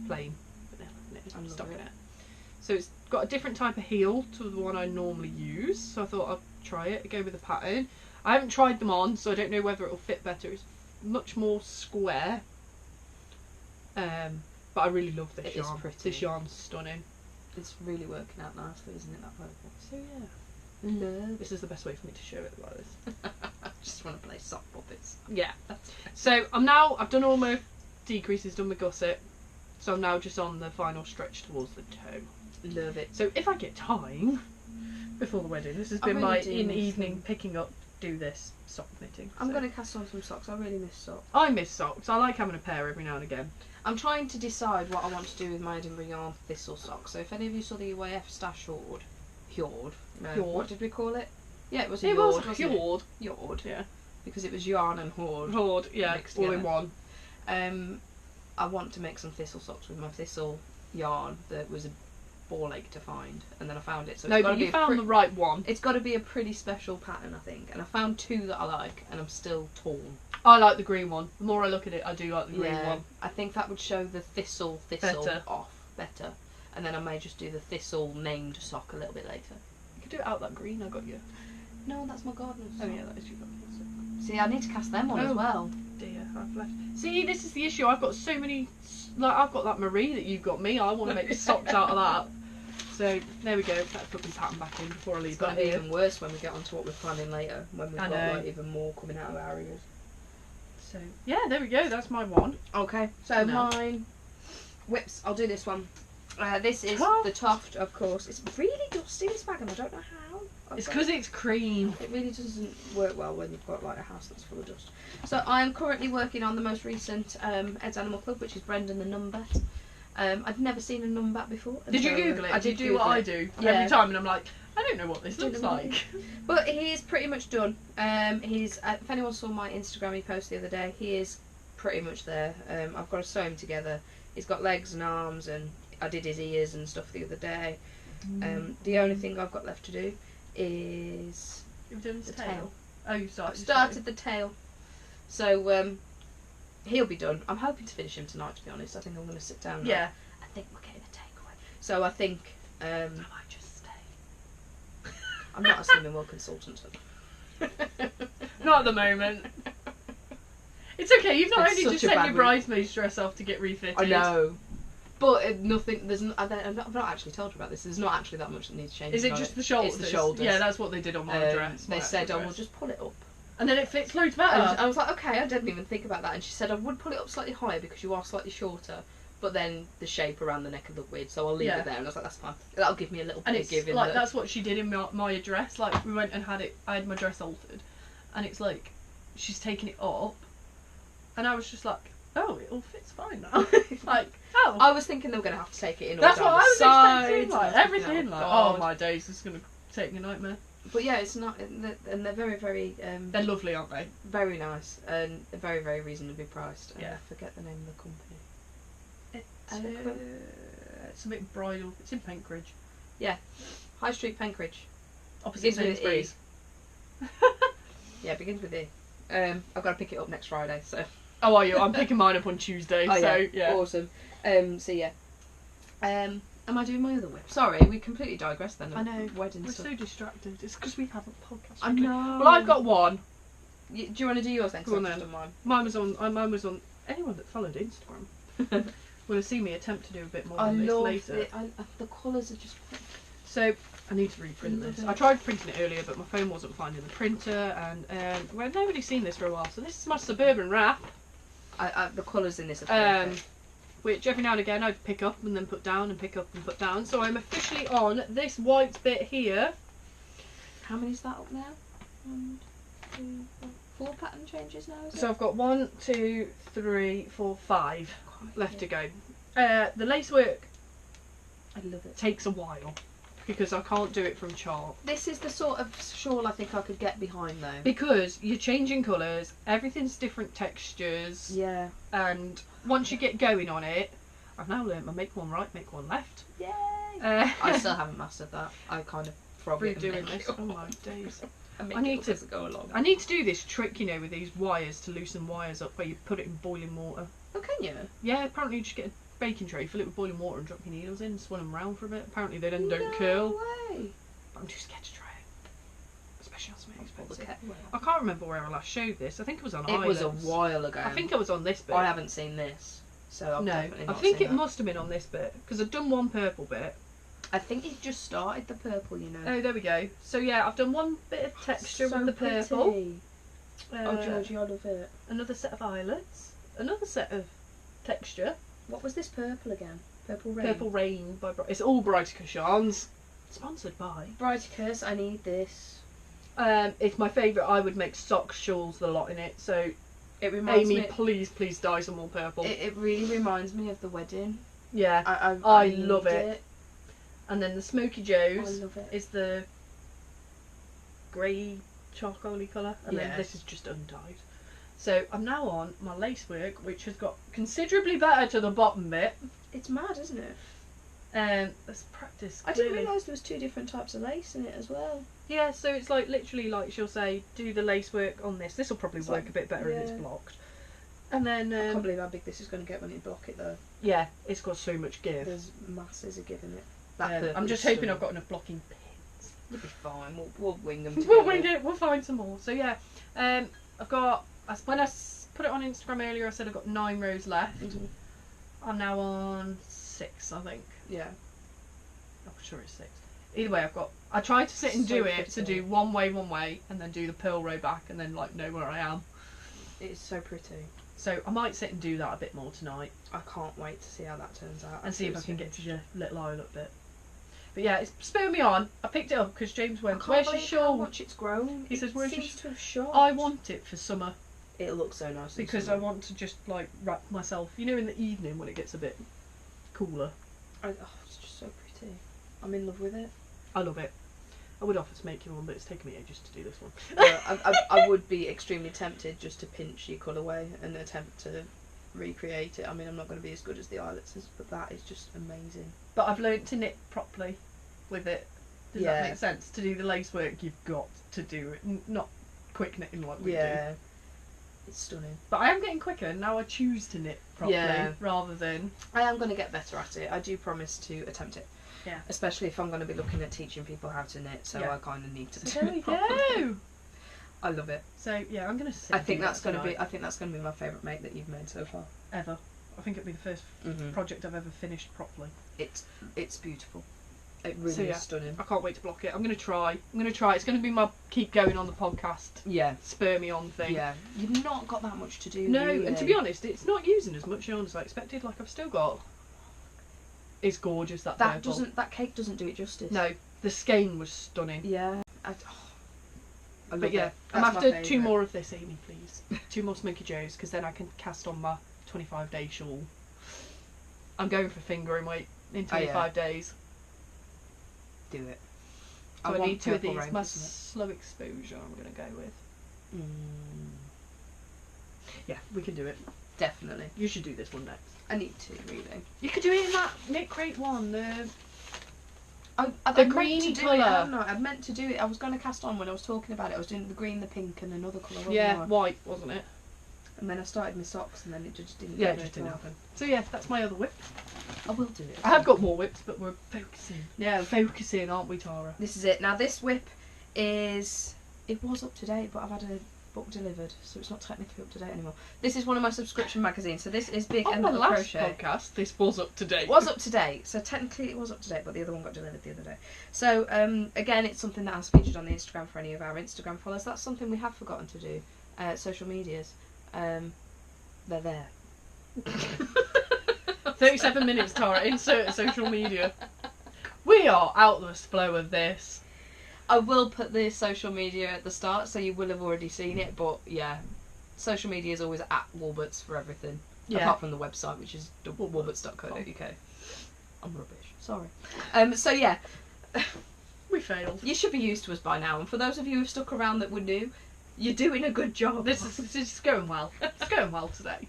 plain vanilla I love stockinette. it. So it's got a different type of heel to the one I normally use. So I thought I'd try it, go with the pattern. I haven't tried them on, so I don't know whether it'll fit better. It's much more square. But I really love this yarn. Is pretty. This yarn's stunning. It's really working out nicely, isn't it, that purple? So yeah. Love. This is the best way for me to show it like this. I just want to play sock puppets. Yeah. So I've done all my decreases, done my gusset. So I'm now just on the final stretch towards the toe. Love it. So if I get time before the wedding, this has I been really my do in miss evening them. picking up, do this sock knitting. I'm So going to cast on some socks. I really miss socks. I miss socks. I like having a pair every now and again. I'm trying to decide what I want to do with my Edinburgh yarn thistle socks. So if any of you saw the UAF stash hoard, no, Fjord. what did we call it? Yeah, it was a It yord, was a wasn't fjord. it? Yord. Yeah. Because it was yarn and hoard. Hoard, yeah, mixed all in together. one. I want to make some thistle socks with my thistle yarn that was a ball ache to find, and then I found it. So No, it's got but to you be found the right one. It's got to be a pretty special pattern, I think. And I found 2 that I like, and I'm still torn. I like the green one. The more I look at it, I do like the green one. I think that would show the thistle Better. off better. And then I may just do the thistle named sock a little bit later. You could do it out that green I got you. No, that's my gardener's. Oh yeah, that is your gardener's. See, I need to cast them on as well. Dear, I've left. See, this is the issue. I've got so many. Like I've got that Marie that you've got me. I want to make socks out of that. So there we go. Let's put my pattern back in before I leave It's going that to be here. even worse when we get onto what we're planning later, when we've I got know. like even more coming out of our ears. So yeah, there we go. That's my one. Okay, so No. mine whips. I'll do this one. This is Toft. the Toft, of course. It's really dusty, this bag, and I don't know how. It's because it's cream. It really doesn't work well when you've got like a house that's full of dust. So I'm currently working on the most recent Ed's Animal Club, which is Brendan the Numbat. I'd never seen a Numbat before. Did you so Google it? I did did you do what Google I it. do Yeah. every time, and I'm like, I don't know what this Didn't looks know. like. But he is pretty much done. He's if anyone saw my Instagram he posted the other day, he is pretty much there. I've got to sew him together. He's got legs and arms, and I did his ears and stuff the other day. The only thing I've got left to do is You've done his The tail. tail. Oh, you started. I've started the tail. So he'll be done. I'm hoping to finish him tonight. To be honest, I think I'm going to sit down. Now. Yeah. I think we're getting a takeaway. So I think. I might just stay. I'm not a slimming world consultant. Not at the moment. It's okay. You've not It's only such just a sent bad your week. bridesmaid's dress off to get refitted. I know. But nothing. I've not actually told you about this. There's not actually that much that needs changing. Is it just the shoulders? It's the shoulders. Yeah, that's what they did on my dress. They said, "Oh, we'll just pull it up." And then it fits loads better. And I was like, "Okay, I didn't even think about that." And she said, "I would pull it up slightly higher because you are slightly shorter." But then the shape around the neck would look weird, so I'll leave it there. And I was like, "That's fine. That'll give me a little bit and of it's give." Like that's what she did in my dress. Like we went and I had my dress altered, and it's like she's taken it up, and I was just like, "Oh, it all fits fine now." Like, oh. I was thinking they were going to have to take it in. That's all what down I was the expecting. sides, Like and everything. Like, God. oh my days, this is gonna take me a nightmare. But yeah, it's not, and they're very, very. They're lovely, aren't they? Very nice and very, very reasonably priced. And Yeah. I forget the name of the company. It's a bit bridal. It's in Penkridge. High Street, Penkridge. Opposite Begins with Sainsbury's. Yeah, begins with E. I've got to pick it up next Friday, so. Oh, are you? I'm picking mine up on Tuesday, Oh, so yeah. Awesome. So yeah. Am I doing my other whip? Sorry, we completely digressed then. I know. Wedding We're stuff. so distracted. It's because we haven't podcasted. I know. Well, I've got one. Do you want to do yours then? 'Cause Go on I've then. just done Mine was on. Anyone that followed Instagram will have seen me attempt to do a bit more I on this love later. it. The colours are just. So I need to reprint Love this. it. I tried printing it earlier, but my phone wasn't finding the printer, and well, nobody's seen this for a while. So this is my suburban wrap, The colours in this are perfect. which every now and again I pick up and then put down and pick up and put down. So I'm officially on this white bit here. How many's that up now? 1, 2, 4 pattern changes now. Is So it? I've got 1, 2, 3, 4, 5 left to go. The lacework I love it. takes a while because I can't do it from chart. This is the sort of shawl I think I could get behind though. Because you're changing colours, everything's different textures, Yeah. and once you get going on it, I've now learnt my make one right, make one left. Yay! I I still haven't mastered that. I kind of probably doing this. Oh my days. I need to go along. I need to do this trick, you know, with these wires to loosen wires up where you put it in boiling water. Oh, can you? Yeah, apparently you just get a baking tray, fill it with boiling water and drop your needles in, swirl them around for a bit. Apparently they then don't curl. Way. But I'm too scared to try it. Especially on something expensive. Okay. I can't remember where I last showed this. I think it was on It was a Islands. while ago. I think it was on this bit. I haven't seen this, so I've No, definitely I not think seen it that. must have been on this bit because I've done one purple bit. I think it just started the purple, you know. Oh, there we go. So yeah, I've done one bit of texture So with the purple. pretty. Oh, Georgie, I love it. Another set of eyelets. Another set of texture. What was this purple again? Purple Rain? Purple Rain by It's all Brighter Cushions. Sponsored by. Brighticus, I need this. It's my favourite. I would make socks, shawls, the lot in it. So It reminds Amy, me. please dye some more purple. It really reminds me of the wedding. Yeah. I love need it. And then the Smoky I Joe's love it. is the grey charcoaly colour, and then Yeah. this is just undyed. So I'm now on my lacework, which has got considerably better to the bottom bit. It's mad, isn't it? Let's practice. I didn't clearly. realise there was 2 different types of lace in it as well. Yeah, so it's like literally like she'll say, do the lacework on this. This will probably It's work like- a bit better if it's yeah. blocked. And then I can't believe how big this is going to get when you block it though. yeah, it's got so much give. There's masses of giving it. I'm just hoping I've got enough blocking pins. You'll be fine. We'll wing them. We'll wing it. We'll find some more. So yeah, I've got. When I put it on Instagram earlier, I said I've got 9 rows left. Mhm. I'm now on 6, I think. Yeah. I'm sure it's 6. Either way, I tried to sit and So do it to pretty. do one way, and then do the purl row back, and then like know where I am. It's so pretty. So I might sit and do that a bit more tonight, I can't wait to see how that turns out. and see if I can get to your little islet bit. But yeah, it's spurred me on. I picked it up because James I went, can't "Where's your believe how shawl?" much it's grown. He says, "Where's your seems to have shot. I want it for summer It looks so nice. in because I summer. want to just like wrap myself. You know, in the evening when it gets a bit cooler. It's just so pretty. I'm in love with it. I love it. I would offer to make you one, but it's taken me ages to do this one. I would be extremely tempted just to pinch your colourway and attempt to recreate it. I mean, I'm not going to be as good as the eyelets, but that is just amazing. But I've learnt to knit properly with it. Does that make sense? To do the lacework, you've got to do it, not quick knitting like we do. It's stunning. But I am getting quicker now. I choose to knit properly rather than. I am going to get better at it. I do promise to attempt it. Yeah. Especially if I'm going to be looking at teaching people how to knit, so I kind of need to do there we go. I love it. So yeah, I'm going to. I think that's going to be. I think that's going to be my favourite make that you've made so far. Ever. I think it'll be the first project I've ever finished properly. It's beautiful. It really is stunning. I can't wait to block it. I'm going to try. It's going to be my keep going on the podcast. Yeah. Spur me on thing. Yeah. You've not got that much to do. No, really. And to be honest, it's not using as much yarn as I expected. Like I've still got. It's gorgeous that purple. That cake doesn't do it justice. No, the skein was stunning. Yeah. I love but yeah, it. I'm after 2 more of this, Amy, please. 2 more Smoky Joes, because then I can cast on my 25-day shawl. I'm going for fingering weight in 25 days. Do it. So I need 2 of these. My slow exposure I'm going to go with. Yeah, we can do it. Definitely. You should do this one next. I need to, really. You could do it in that knit crate one. The greeny colour. I meant to do it. I was going to cast on when I was talking about it. I was doing the green, the pink, and another colour. Yeah, white, wasn't it? And then I started my socks, and then it just didn't. Yeah, it just didn't happen. So yeah, that's my other whip. I will do it. I have got more whips, but we're focusing. Yeah, focusing, aren't we, Tara? This is it. Now this whip is. It was up to date, but I've had a book delivered, so it's not technically up to date anymore. This is one of my subscription magazines, so this is big and little last crochet. Podcast, this was up to date. It was up to date, so technically it was up to date, but the other one got delivered the other day. So again, it's something that has featured on the Instagram for any of our Instagram followers. That's something we have forgotten to do. Social medias, they're there. 37 minutes, Tara. Insert social media. We are out the flow of this. I will put the social media at the start, so you will have already seen it. But yeah, social media is always at Woolberts for everything, apart from the website, which is woolberts.co.uk. I'm rubbish. Sorry. So yeah, we failed. You should be used to us by now, and for those of you who've stuck around that were new, you're doing a good job. This is going well. It's going well today.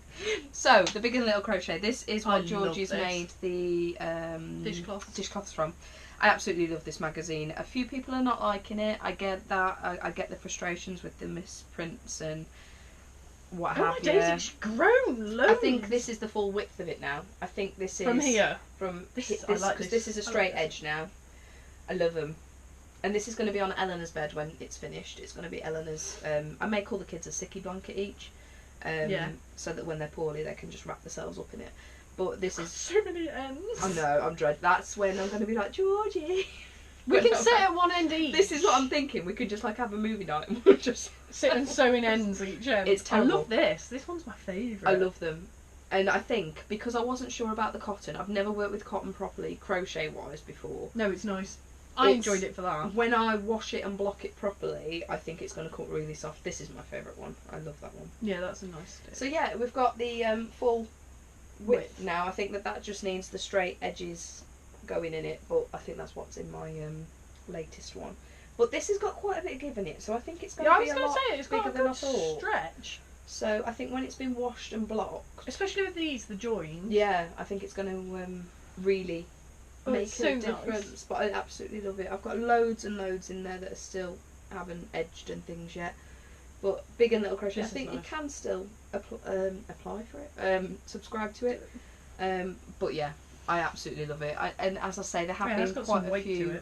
So the Big and Little Crochet. This is what Georgie's made the dishcloths from. I absolutely love this magazine. A few people are not liking it. I get that. I get the frustrations with the misprints and what have you. It's grown loads. I think this is the full width of it now. I think this is from here. This because this is a straight edge now. I love them. And this is going to be on Eleanor's bed when it's finished. It's going to be Eleanor's. I make all the kids a sicky blanket each, so that when they're poorly they can just wrap themselves up in it. But this is so many ends. I know. I'm dread. That's when I'm going to be like Georgie. We can sit at one end each. This is what I'm thinking. We could just like have a movie night and we'll just sit and sew in ends each end. It's terrible. I love this. This one's my favourite. I love them. And I think because I wasn't sure about the cotton, I've never worked with cotton properly, crochet wise, before. No, it's nice. I enjoyed it for that. When I wash it and block it properly, I think it's going to cut really soft. This is my favourite one. I love that one. Yeah, that's a nice stick. So yeah, we've got the full width now. I think that just needs the straight edges going in it, but I think that's what's in my latest one. But this has got quite a bit of give in it, so I think it's going to be a lot bigger than I thought. Stretch. So I think when it's been washed and blocked, especially with the joins. Yeah, I think it's going to really make a difference. Nice. But I absolutely love it. I've got loads and loads in there that are still haven't edged and things yet. But Big and Little Crochet, I think you can still apply for it, subscribe to it. But yeah, I absolutely love it. And as I say, there have been quite a few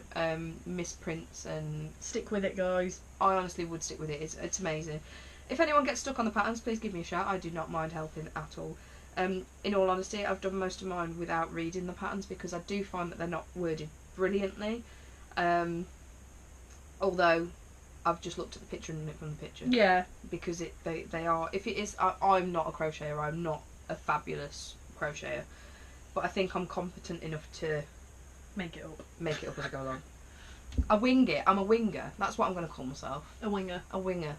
misprints and... Stick with it, guys. I honestly would stick with it. It's amazing. If anyone gets stuck on the patterns, please give me a shout. I do not mind helping at all. In all honesty, I've done most of mine without reading the patterns because I do find that they're not worded brilliantly. Although I've just looked at the picture and done it from the picture. Yeah. Because they are... If it is... I'm not a crocheter. I'm not a fabulous crocheter. But I think I'm competent enough to... Make it up as I go along. I wing it. I'm a winger. That's what I'm going to call myself. A winger. A winger.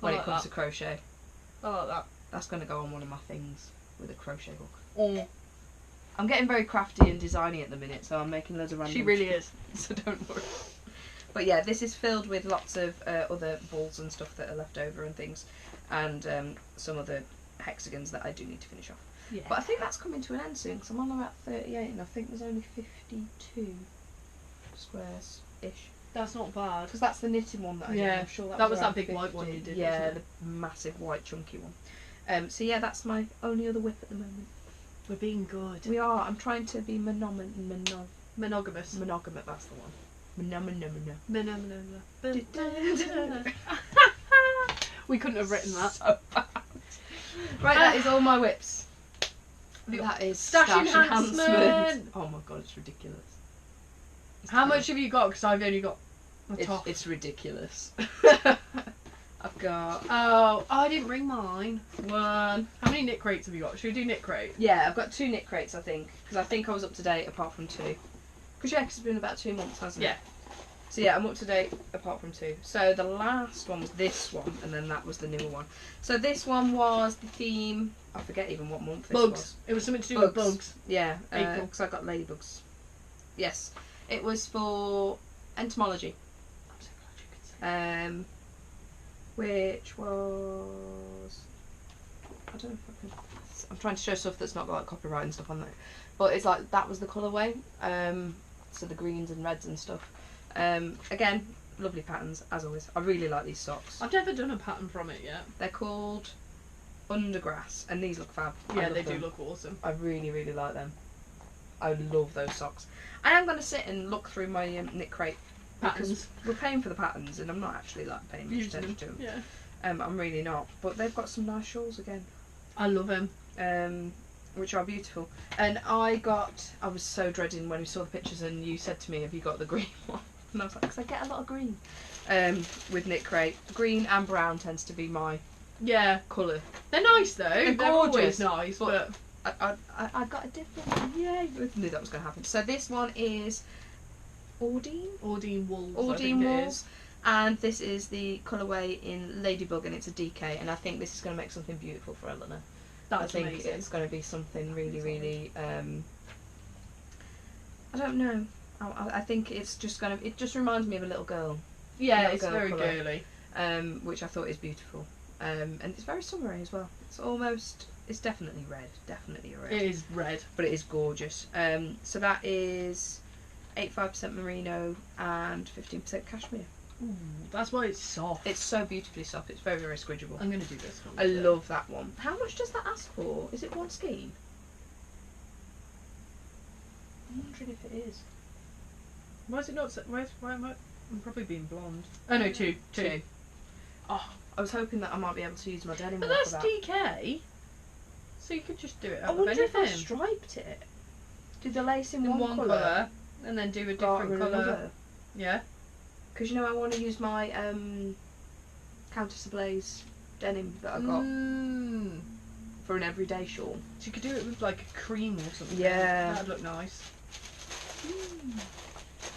When it comes to crochet. I like that. That's going to go on one of my things with a crochet hook. Oh. I'm getting very crafty and designy at the minute, so I'm making loads of random... She really is. So don't worry. But yeah, this is filled with lots of other balls and stuff that are left over and things, and some other hexagons that I do need to finish off. Yeah. But I think that's coming to an end soon, because I'm on about 38 and I think there's only 52 squares. ish. That's not bad. Because that's the knitting one that I did. I'm sure that was that big 50. white one you did. Yeah, wasn't it? the massive white chunky one. So yeah, that's my only other whip at the moment. We're being good. We are. I'm trying to be Monogamous. monogamous. That's the one. We couldn't have written that. So bad. Right, that is all my whips. That is Stash Enhancement. Oh my god, it's ridiculous. How much have you got? Because I've only got a top. It's ridiculous. I've got... Oh, I didn't bring mine. One. How many knit crates have you got? Should we do knit crate? Yeah, I've got 2 knit crates, I think. Because I think I was up to date apart from 2. Because yeah, 'cause it's been about 2 months, hasn't it? Yeah. So yeah, I'm up to date apart from 2. So the last one was this one, and then that was the newer one. So this one was the theme... I forget even what month this was. Bugs. It was something to do with bugs. Yeah, April. because I got ladybugs. Yes. It was for entomology. I'm so glad you could say Which was... I don't know if I can... I'm trying to show stuff that's not got like copyright and stuff on there. But it's like, that was the colourway. So the greens and reds and stuff. Again, lovely patterns, as always. I really like these socks. I've never done a pattern from it yet. They're called Undergrass, and these look fab. Yeah, they do look awesome. I really, really like them. I love those socks. I am going to sit and look through my knit crate. Patterns. We're paying for the patterns, and I'm not actually like paying much attention to them. Yeah. I'm really not. But they've got some nice shawls again. I love them. Which are beautiful. And I was so dreading when we saw the pictures and you said to me, have you got the green one? And I was like, because I get a lot of green with knit crate. Green and brown tends to be my colour. They're nice though. They're always gorgeous, nice, but I got a different one. Yay! I knew that was going to happen. So this one is Ordine Wools. Ordine Wools. And this is the colourway in Ladybug, and it's a DK. And I think this is going to make something beautiful for Eleanor. That's I think amazing. it's going to be something really, really... I don't know. I think it's just going to... It just reminds me of a little girl. Yeah, it's girl very colour. girly. Which I thought is beautiful. And it's very summery as well. It's almost... It's definitely red. Definitely a red. It is red. But it is gorgeous. So that is 85% merino and 15% cashmere. Ooh, that's why it's soft. It's so beautifully soft. It's very, very squidgeable. I'm going to do this one. I love that one. How much does that ask for? Is it one skein? I'm wondering if it is. Why is it not... Why am I... I'm probably being blonde. Oh no, two. Oh, I was hoping that I might be able to use my denim But one that's for that. DK. So you could just do it I out of wonder if I anything. striped it. Do the lace in In one one colour, colour, and then do a darker different in colour. another? Yeah. Because you know I want to use my Countess Ablaze denim that I got for an everyday shawl. So you could do it with like a cream or something. Yeah. That'd look nice.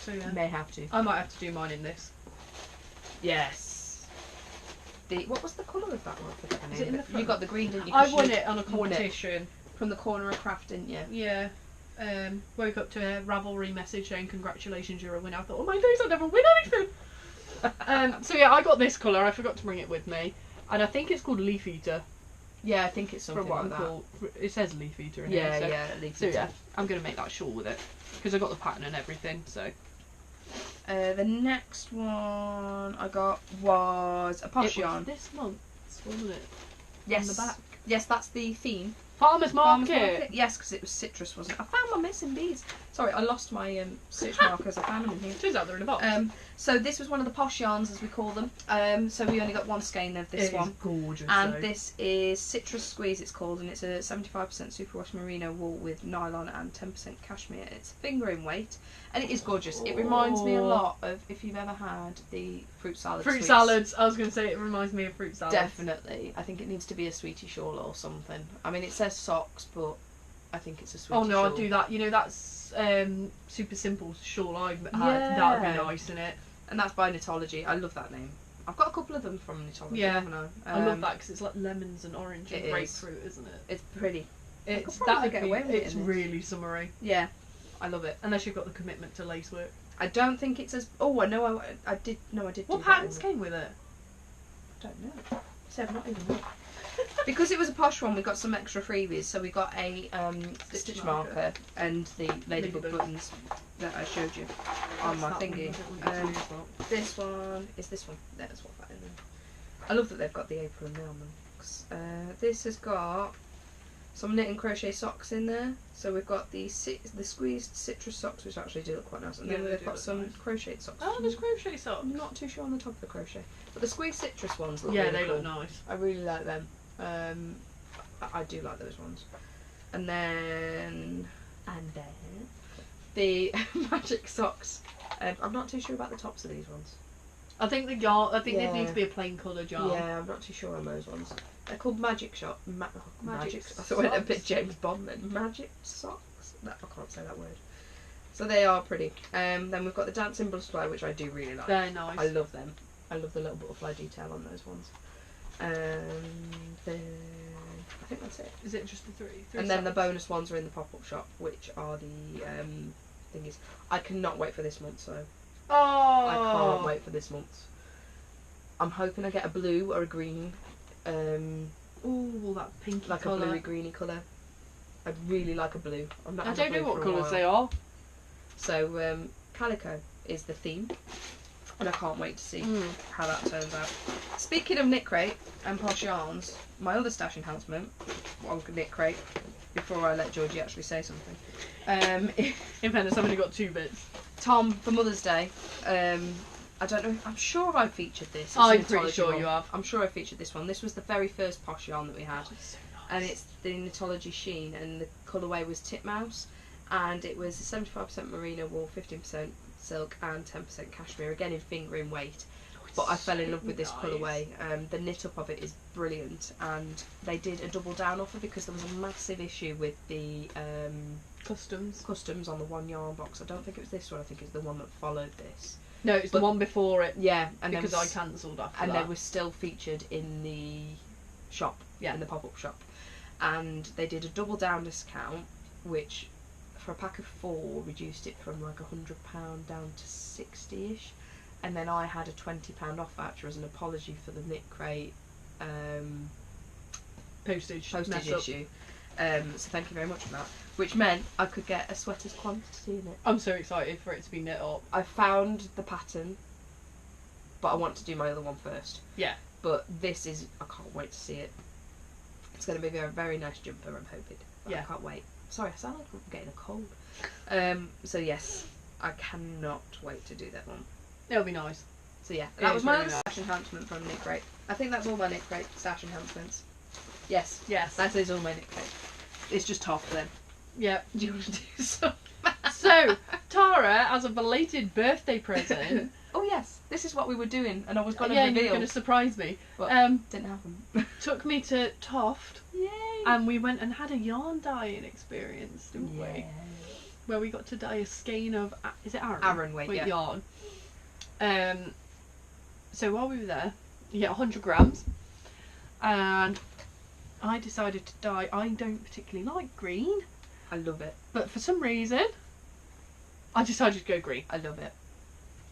So yeah. May have to. I might have to do mine in this. Yes. What was the colour of that one? I forget the name Is it in of the front? You got the green, didn't you? I 'Cause won you it on a won it competition. from the corner of craft, didn't you? Yeah. Woke up to a Ravelry message saying congratulations, you're a winner. I thought, oh my days, I'll never win anything. So yeah, I got this colour. I forgot to bring it with me, and I think it's called Leafeater. Yeah, I think it's something From what like I'm that. called. It says Leafeater in Yeah, here. So. yeah, Leafeater. So yeah, I'm gonna make that shawl with it because I got the pattern and everything. So. The next one I got was a posh It was yarn. this month, wasn't it? Yes. On the back. Yes, that's the theme. Farmer's Market. Yes, because it was citrus, wasn't it? I found my missing beads. Sorry, I lost my stitch markers. I found them in here. Turns out they're in a box. So this was one of the posh yarns, as we call them. So we only got one skein of this one. It is gorgeous. And though. this is Citrus Squeeze, it's called, and it's a 75% superwash merino wool with nylon and 10% cashmere. It's fingering weight, and it is gorgeous. It reminds me a lot of if you've ever had the fruit salad. Fruit sweets. salads. I was going to say it reminds me of fruit salads. Definitely. I think it needs to be a sweetie shawl or something. I mean, it says socks, but I think it's a sweetie shawl. Oh no, I'd do that. You know, that's super simple shawl I had. Yeah. That would be nice, in it. And that's by Knitology. I love that name. I've got a couple of them from Knitology, haven't I? I love that because it's like lemons and orange and it is. grapefruit, isn't it? It's pretty. It's could probably that get away with it It's in this. really summery. Yeah, I love it. Unless you've got the commitment to lacework. I don't think it's as... Oh, I know I did... No, I did What do patterns that. came with it? I don't know. So I've not even looked. Because it was a posh one, we got some extra freebies. So we got a stitch marker and the ladybug buttons that I showed you on my thingy. This one is this one. There's what that in there. I love that they've got the apron there on them. This has got some knit and crochet socks in there. So we've got the squeezed citrus socks, which actually do look quite nice, and then we've got some crocheted socks. Oh, there's crochet socks. I'm not too sure on the top of the crochet, but the squeezed citrus ones look really they cool. look nice. I really like them. I do like those ones. And then the magic socks. I'm not too sure about the tops of these ones. I think the yarn. I think they need to be a plain coloured yarn. Yeah, I'm not too sure on those ones. They're called magic magic. I thought socks. it went a bit James Bond then. Magic socks. No, I can't say that word. So they are pretty. Then we've got the dancing butterfly, which I do really like. They're nice. I love them. I love the little butterfly detail on those ones. Then I think that's it. Is it just the three? And then the bonus ones are in the pop-up shop, which are the thingies. I cannot wait for this month, so I can't wait for this month. I'm hoping I get a blue or a green. Ooh, that pinky like colour. a bluey greeny colour. I'd really like a blue. I don't know what colours they are. So calico is the theme, and I can't wait to see how that turns out. Speaking of knit crate and posh yarns, my other stash enhancement on knit crate. Before I let Georgie actually say something, in fairness, I've only got 2 bits. Tom for Mother's Day. I don't know. I'm sure I featured this. It's I'm an pretty Knitology sure one. you have. I'm sure I featured this one. This was the very first posh yarn that we had. Oh, it's so nice. And it's the Knitology Sheen, and the colourway was Titmouse, and it was 75% merino wool, 15% silk, and 10% cashmere. Again in fingering weight. But I fell in love with this colourway. The knit up of it is brilliant, and they did a double down offer because there was a massive issue with the customs on the one yarn box. I don't think it was this one. I think it's the one that followed this. No, it's the one before it. Yeah, and because I cancelled after and that. they were still featured in the shop, in the pop-up shop, and they did a double down discount, which for a pack of 4 reduced it from like £100 down to 60ish, and then I had a £20 off voucher as an apology for the knit crate postage issue. So thank you very much for that. Which meant I could get a sweater's quantity in it. I'm so excited for it to be knit up. I found the pattern, but I want to do my other one first. Yeah. But this is, I can't wait to see it. It's going to be a very nice jumper, I'm hoping. But I can't wait. Sorry, I sound like I'm getting a cold. So yes, I cannot wait to do that one. It'll be nice. So yeah, that was my other stash enhancement from Knit Crate. I think that's all my Knit Crate stash enhancements. Yes. Yes. That is all my Knit Crate. It's just Toft then. Yeah. Do you want to do some? So, Tara, as a belated birthday present... Oh yes, this is what we were doing, and I was going to reveal. reveal. You were going to surprise me. But didn't happen. Took me to Toft. Yay! And we went and had a yarn dyeing experience, didn't we? Where we got to dye a skein of... Is it Aran? Aran weight, yarn. So while we were there, you get 100 grams. And I decided to dye... I don't particularly like green. I love it. But for some reason, I decided to go green. I love it.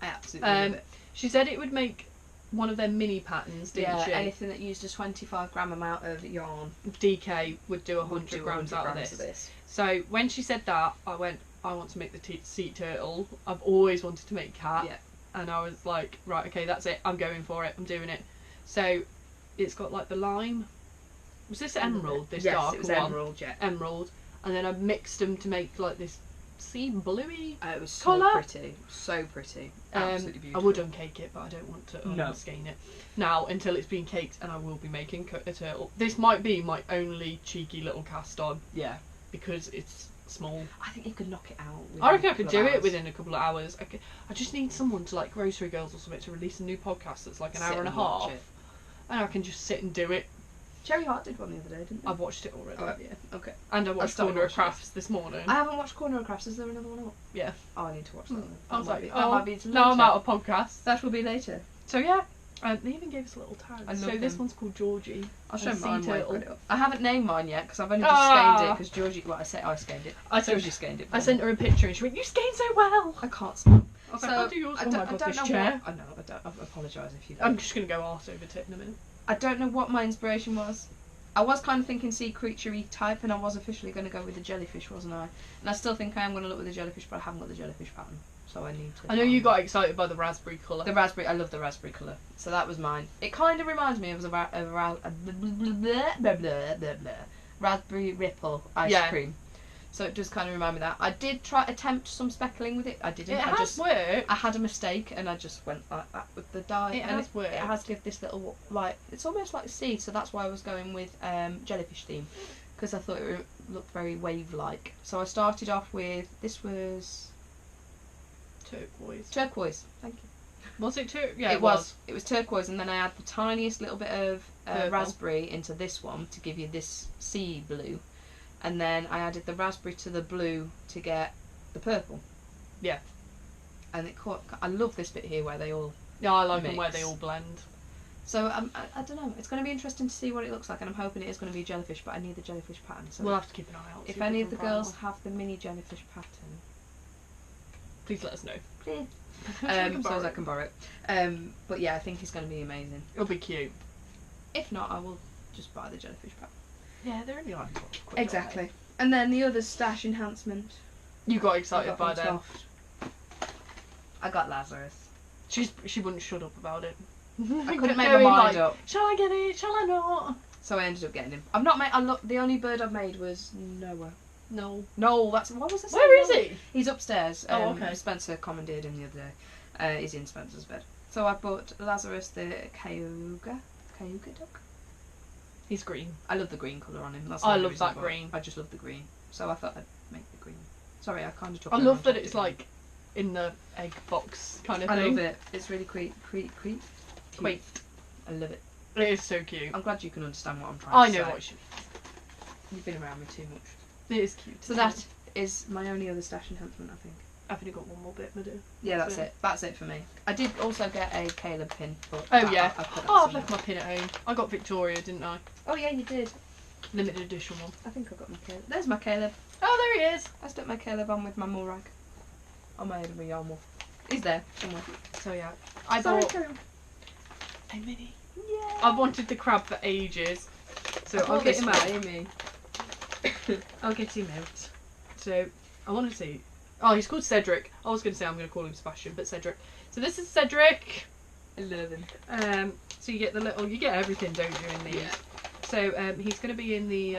I absolutely love it. She said it would make one of their mini patterns, didn't she? Anything that used a 25-gram amount of yarn. DK would do 100 grams out of this. So when she said that, I went, I want to make the sea turtle. I've always wanted to make cat. Yeah. And I was like, right, okay, that's it. I'm going for it. I'm doing it. So it's got like the lime. Was this emerald? This dark one? Yes, it was emerald, yeah. Emerald. And then I mixed them to make like this sea bluey it was so colour. Pretty. So pretty. Absolutely beautiful. I would uncake it, but I don't want to skein it now until it's been caked, and I will be making a turtle. This might be my only cheeky little cast on. Yeah. Because it's small. I think you could knock it out. I reckon I could do it within a couple of hours. I just need someone to, like Grocery Girls or something, to release a new podcast that's like an hour and a half. And I can just sit and do it. Cherry Heart did one the other day, didn't they? I've watched it already. Oh, yeah. Okay. And I watched Corner of Crafts this morning. I haven't watched Corner of Crafts. Is there another one up? Yeah. Oh, I need to watch that one. I was like, that might be later. now I'm out of podcasts. That will be later. So yeah, they even gave us a little tag. I love so this them. one's called Georgie. I'll show mine. Turtle. I haven't named mine yet because I've only just skeined it because Georgie. Well, I skeined it. Georgie skeined it. I sent her a picture and she went, "You skein so well." I can't spell. I was like, "I'll do yours." Oh my god, this know chair. I know. I apologise if you don't. I'm just gonna go arse over tip in a minute. I don't know what my inspiration was. I was kind of thinking sea creature-y type, and I was officially going to go with the jellyfish, wasn't I? And I still think I am going to look with the jellyfish, but I haven't got the jellyfish pattern, so I need to. I know you got excited by the raspberry colour. The raspberry, I love the raspberry colour, so that was mine. It kind of reminds me of raspberry ripple ice cream. So it does kind of remind me of that. I did attempt some speckling with it. I didn't. It has worked. I had a mistake and I just went like that with the dye. It has worked. It has give this little, like, it's almost like a seed, so that's why I was going with jellyfish theme, because I thought it looked very wave-like. So I started off with, this was... Turquoise, thank you. Was it turquoise? Yeah, it was. It was turquoise, and then I add the tiniest little bit of raspberry into this one to give you this sea blue. And then I added the raspberry to the blue to get the purple. Yeah. And I love this bit here where they all Yeah, I like them where they all blend. So I don't know. It's going to be interesting to see what it looks like, and I'm hoping it is going to be jellyfish, but I need the jellyfish pattern. So we'll have to keep an eye out. If any of the girls have the mini jellyfish pattern, please let us know. Please. So as I can borrow it. But yeah, I think it's going to be amazing. It'll be cute. If not, I will just buy the jellyfish pattern. Yeah, they're only like quid. Exactly. And then the other stash enhancement. You got excited by them. Toft. I got Lazarus. She wouldn't shut up about it. I couldn't make my mind up. Shall I get it? Shall I not? So I ended up getting him. I've not made. The only bird I've made was Noah. No. That's what was I saying? Where is he? He's upstairs. Oh, okay. Spencer commandeered him the other day. He's in Spencer's bed. So I bought Lazarus the Cayuga duck. He's green. I love the green colour on him. That's I love that green. I just love the green. So I thought I'd make the green. Sorry, I kind of took. I love that it's like in the egg box kind of thing. I love it. It's really cute. I love it. It is so cute. I'm glad you can understand what I'm trying to say. I know what You've been around me too much. It is cute. So that is my only other stash enhancement, I think. I've only got one more bit, my dear. Yeah, that's it. That's it for me. I did also get a Caleb pin. But oh yeah. I've left my pin at home. I got Victoria, didn't I? Oh yeah, you did. Limited edition one. I think I got my Caleb. There's my Caleb. Oh, there he is. I stuck my Caleb on with my Morag. I made a yarmul. He's there somewhere. So yeah, I bought a mini. Yeah. I've wanted the crab for ages, so I'll get him out, Amy. I'll get him out. So I want to see. Oh, he's called Cedric. I was going to say I'm going to call him Sebastian, but Cedric. So this is Cedric. I love him. So you get you get everything, don't you, in these? Yeah. So he's going to be in the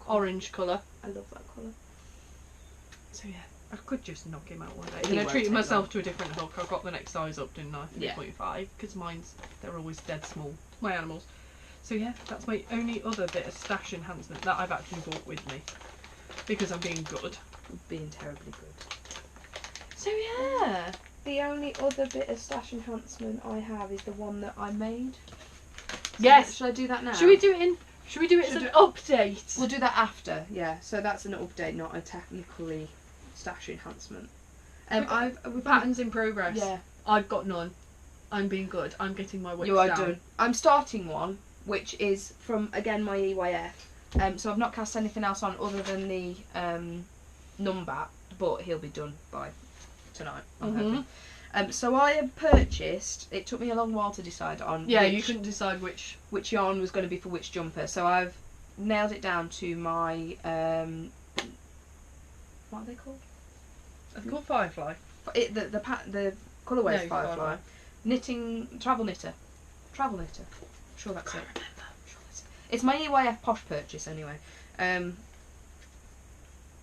orange colour. I love that colour. So yeah, I could just knock him out one day. And I treated myself to a different hook. I got the next size up, didn't I? 3.5, because they're always dead small, my animals. So yeah, that's my only other bit of stash enhancement that I've actually brought with me. Because I'm being good. Being terribly good. So yeah. The only other bit of stash enhancement I have is the one that I made. Yes. Should I do that now? Should we do it as an update? We'll do that after, yeah. So that's an update, not a technically stash enhancement. With patterns in progress. Yeah. I've got none. I'm being good. I'm getting my wits down. You are done. I'm starting one, which is from, again, my EYF. So I've not cast anything else on other than the Numbat, but he'll be done by tonight, I'm hoping. So I have purchased, it took me a long while to decide on you couldn't decide which yarn was going to be for which jumper, so I've nailed it down to my what are they called? Are they called Firefly? The colourway is Firefly. Knitting, travel knitter. Sure that's it. It's my EYF posh purchase anyway.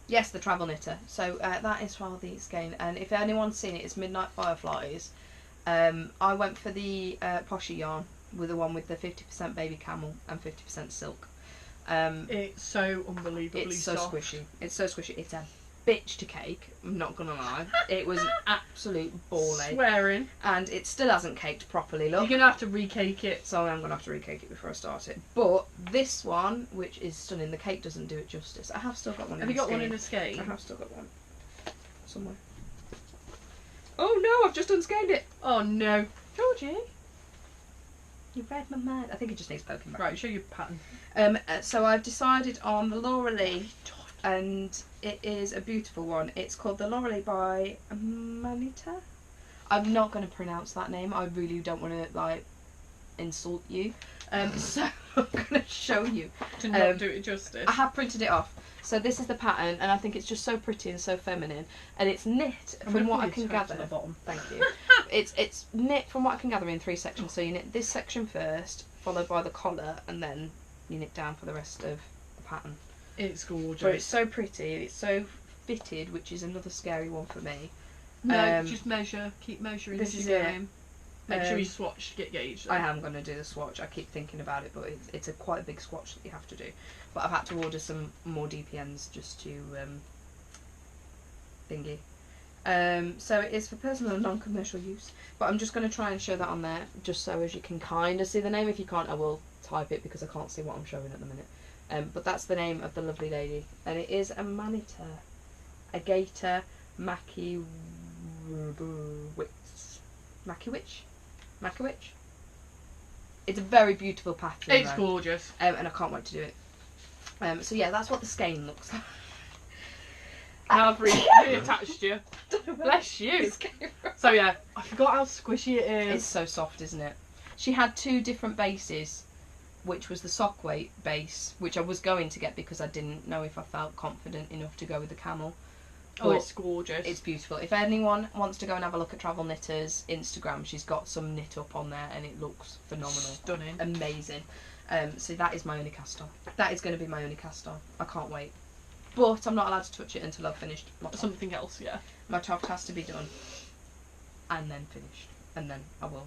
Yes, the travel knitter. So that is for the skein, and if anyone's seen it, it's Midnight Fireflies. I went for the poshy yarn with the one with the 50% baby camel and 50% silk. It's so unbelievably soft. Squishy. It's so squishy. It's a bitch to cake, I'm not gonna lie. It was an absolute ball ache. Swearing. And it still hasn't caked properly, look. You're gonna have to recake it. So I'm gonna have to recake it before I start it. But this one, which is stunning, the cake doesn't do it justice. I have still got one. Have you got one in a skein? I have still got one somewhere. Oh no, I've just unscanned it. Oh no, Georgie. You read my mind. I think it just needs poking back. Right, show your pattern. So I've decided on the Laura Lee, and it is a beautiful one. It's called the Laura Lee by Manita. I'm not going to pronounce that name. I really don't want to insult you. So I'm going to show you. To not do it justice. I have printed it off. So this is the pattern, and I think it's just so pretty and so feminine. And it's knit, from what I can gather. At the bottom. Thank you. It's knit, from what I can gather, in 3 sections. So you knit this section first, followed by the collar, and then you knit down for the rest of the pattern. It's gorgeous. But it's so pretty, it's so fitted, which is another scary one for me. No, just measure. Keep measuring this as is you go it. in. Make sure you swatch to get gauged. I am going to do the swatch. I keep thinking about it, but it's a quite a big swatch that you have to do. But I've had to order some more DPNs just to thingy. So it is for personal and non-commercial use. But I'm just going to try and show that on there, just so as you can kind of see the name. If you can't, I will type it because I can't see what I'm showing at the minute. But that's the name of the lovely lady. And it is a Manita. Agata Makiwicz. Makiwicz? It's a very beautiful pattern. It's gorgeous. And I can't wait to do it. So yeah, that's what the skein looks like. Now I've reattached you. Bless you. So yeah, I forgot how squishy it is. It's so soft, isn't it? She had 2 different bases, which was the sock weight base, which I was going to get because I didn't know if I felt confident enough to go with the camel. Oh, it's gorgeous. It's beautiful. If anyone wants to go and have a look at Travel Knitters Instagram, she's got some knit up on there and it looks phenomenal. Stunning. Amazing. So that is my only cast on. That is going to be my only cast on. I can't wait. But I'm not allowed to touch it until I've finished my Toft. Something else, yeah. My Toft has to be done and then finished. And then I will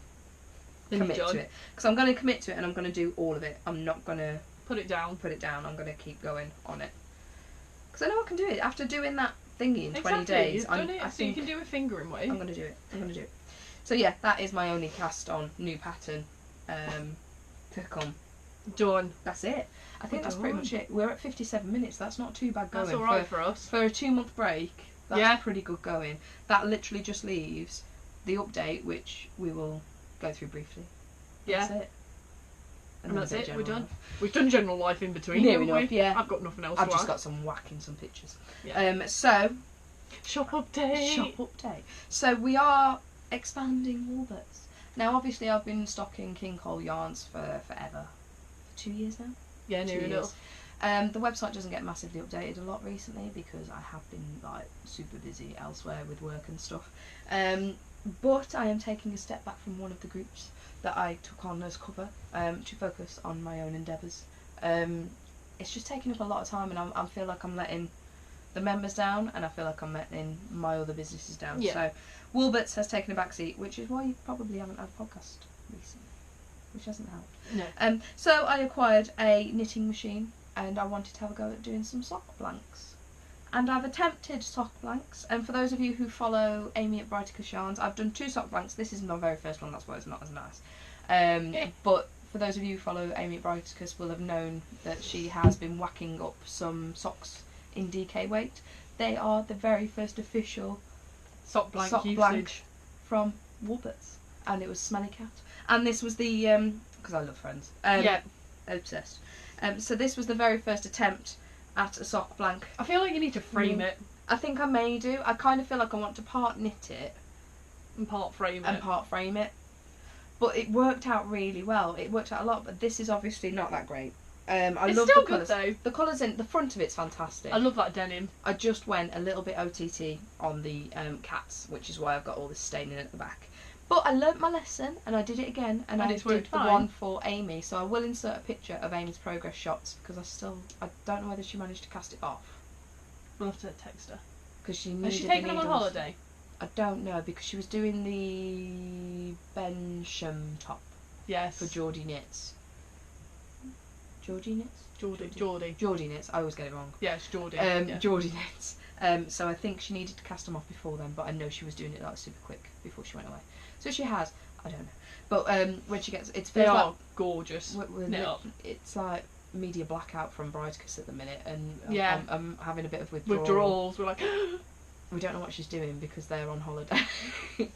Then commit to it. Because I'm going to commit to it and I'm going to do all of it. I'm not going to put it down. I'm going to keep going on it. Because I know I can do it. After doing that thingy in 20 days. You've done it, so you can do a fingering weight. I'm going to do it. So yeah, that is my only cast on new pattern to come. Done. That's it. I think that's pretty much it. We're at 57 minutes. That's not too bad going. That's alright for us. For a 2-month break, that's pretty good going. That literally just leaves the update, which we will go through briefly. That's it. And that's it. We're done. We've done general life in between. Near enough, yeah. I've got nothing else. I've just got some whacking some pictures. Yeah. So shop update. So we are expanding Woolberts. Now, obviously, I've been stocking King Cole yarns for forever. 2 years now. Yeah, near enough. The website doesn't get massively updated a lot recently because I have been like super busy elsewhere with work and stuff. But I am taking a step back from one of the groups that I took on as cover to focus on my own endeavours. It's just taking up a lot of time, and I feel like I'm letting the members down, and I feel like I'm letting my other businesses down. Yeah. So Woolberts has taken a back seat, which is why you probably haven't had a podcast recently, which hasn't helped. No. So I acquired a knitting machine, and I wanted to have a go at doing some sock blanks. And I've attempted sock blanks, and for those of you who follow Amy at Brighticus Yarns, I've done 2 sock blanks. This is my very first one, that's why it's not as nice. But for those of you who follow Amy at Brighticus will have known that she has been whacking up some socks in DK weight. They are the very first official sock blank from Woolberts, and it was Smelly Cat. And this was the, because I love Friends. Obsessed. So this was the very first attempt at a sock blank. I feel like you need to frame it. I think I may do. I kind of feel like I want to part knit it and part frame it. But it worked out really well. It worked out a lot, but this is obviously not that great. I it's love still the good colours. though. The colours in the front of it's fantastic. I love that denim. I just went a little bit OTT on the cats, which is why I've got all this staining at the back. But I learnt my lesson, and I did it again, and I did the one for Amy. So I will insert a picture of Amy's progress shots because I don't know whether she managed to cast it off. We'll have to text her. Because she needed. Has she taken them on holiday? I don't know, because she was doing the Bensham top. Yes. For Georgie knits. Georgie knits? Georgie knits. I always get it wrong. Yeah, it's Georgie. Georgie knits. So I think she needed to cast them off before then, but I know she was doing it like super quick before she went away. So she has. I don't know. But when she gets, they are gorgeous. It's like media blackout from Brighticus at the minute, and yeah. I'm having a bit of withdrawals. We're like, we don't know what she's doing because they're on holiday,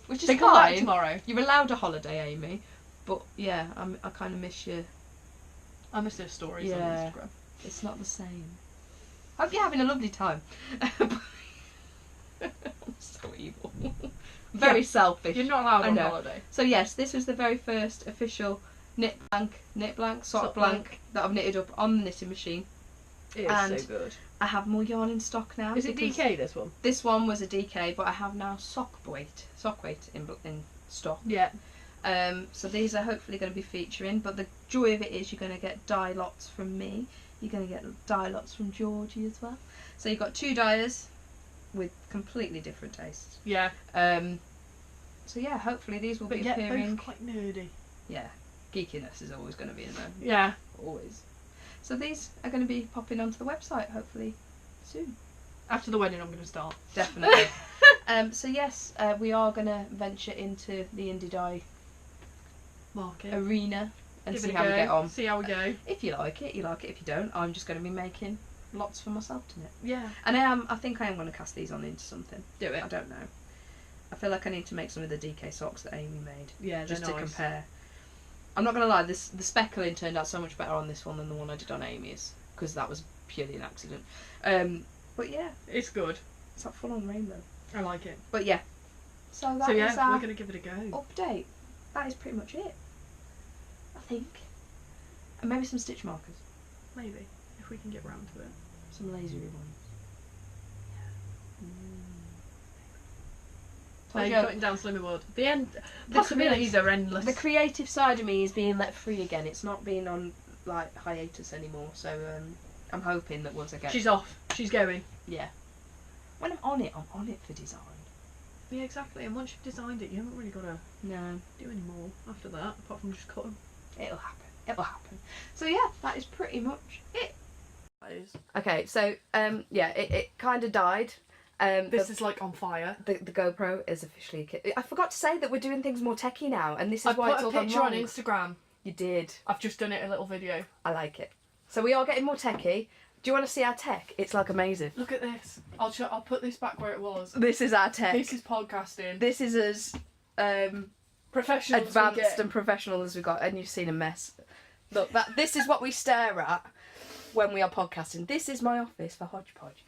which is they fine. Come back tomorrow. You're allowed a holiday, Amy. But yeah, I kind of miss you. I miss their stories on Instagram. It's not the same. Hope you're having a lovely time. I'm so evil. Very selfish. You're not allowed on holiday. So yes, this was the very first official knit blank, sock blank that I've knitted up on the knitting machine. It is so good. I have more yarn in stock now. Is it DK, this one? This one was a DK, but I have now sock weight in stock. Yeah. So these are hopefully going to be featuring, but the joy of it is you're going to get dye lots from me. You're going to get dye lots from Georgie as well. So you've got 2 dyers with completely different tastes. Yeah. So yeah, hopefully these will be both appearing. quite nerdy. Yeah, geekiness is always going to be in there. Yeah. Always. So these are going to be popping onto the website hopefully soon. After the wedding, I'm going to start. Definitely. So yes, we are going to venture into the indie dye market arena and Give see it a how go. we get on. See how we go. If you like it, you like it. If you don't, I'm just going to be making lots for myself to knit. Yeah. And I think I am going to cast these on into something. Do it. I don't know. I feel like I need to make some of the DK socks that Amy made. Yeah, just they're to nice. compare. I'm not going to lie, the speckling turned out so much better on this one than the one I did on Amy's, because that was purely an accident. But yeah, It's good. it's like full on rainbow. I like it. But yeah, so that So yeah, is our we're going to give it a go. update. That is pretty much it, I think. And maybe some stitch markers, Maybe. If we can get round to it. some lasery ones. Like Told you, cutting down slimmer wood. The end. The Possibilities are endless. the creative side of me is being let free again. It's not being on like hiatus anymore. So I'm hoping that once I get She's off. She's going. yeah, when I'm on it for design. Yeah, exactly. And once you've designed it, you haven't really got to No, do any more after that, apart from just cut them. it'll happen. It'll happen. So yeah, that is pretty much it. That is. Okay, so yeah, it kind of died. This is like on fire. The GoPro is officially. I forgot to say that we're doing things more techie now, and this is I why put it's a all gone picture on wrong. Instagram. You did. I've just done it a little video. I like it. So we are getting more techie. Do you want to see our tech? It's like amazing. Look at this. I'll put this back where it was. This is our tech. This is podcasting. This is as Professional. advanced and professional as we got, and you've seen a mess. Look, this is what we stare at when we are podcasting. This is my office for Hodgepodge.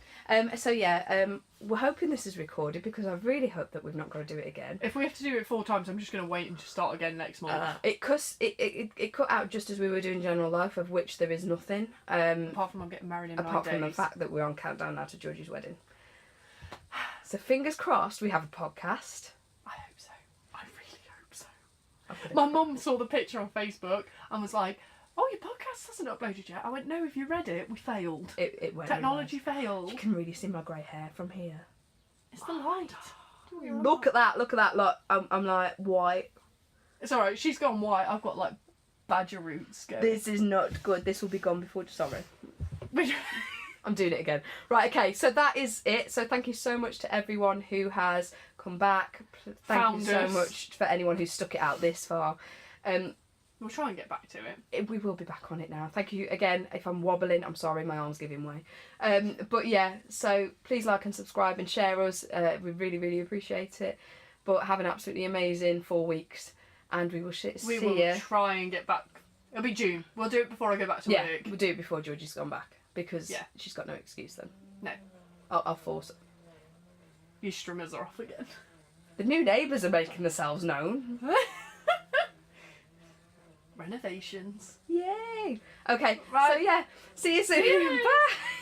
So yeah, we're hoping this is recorded because I really hope that we've not got to do it again. If we have to do it 4 times, I'm just going to wait and just start again next month. It cut out just as we were doing general life, of which there is nothing. Apart from I'm getting married in 9 days. Apart from the fact that we're on countdown now to Georgie's wedding. So fingers crossed we have a podcast. I hope so. I really hope so. My mum saw the picture on Facebook and was like, "Oh, your podcast hasn't uploaded yet." I went, "No, if you read it, we failed. It went Technology really nice. failed." You can really see my grey hair from here. It's the light. Look at that! Look. I'm like white. It's alright, she's gone white. I've got like badger roots going. This is not good. This will be gone before. Sorry. I'm doing it again. Right, okay, so that is it. So thank you so much to everyone who has come back. Thank you so much for anyone who's stuck it out this far. We'll try and get back to it. We will be back on it now. Thank you again. If I'm wobbling, I'm sorry, my arm's giving way. But yeah, so please like and subscribe and share us. We really, really appreciate it. But have an absolutely amazing 4 weeks, and we will see you. We will try and get back. It'll be June. We'll do it before I go back to work. Yeah, we'll do it before Georgie's gone back, because she's got no excuse then. No. I'll force it. Your strummers are off again. The new neighbours are making themselves known. Renovations. Yay! Okay, Right. so yeah, see you soon. Yeah. Bye!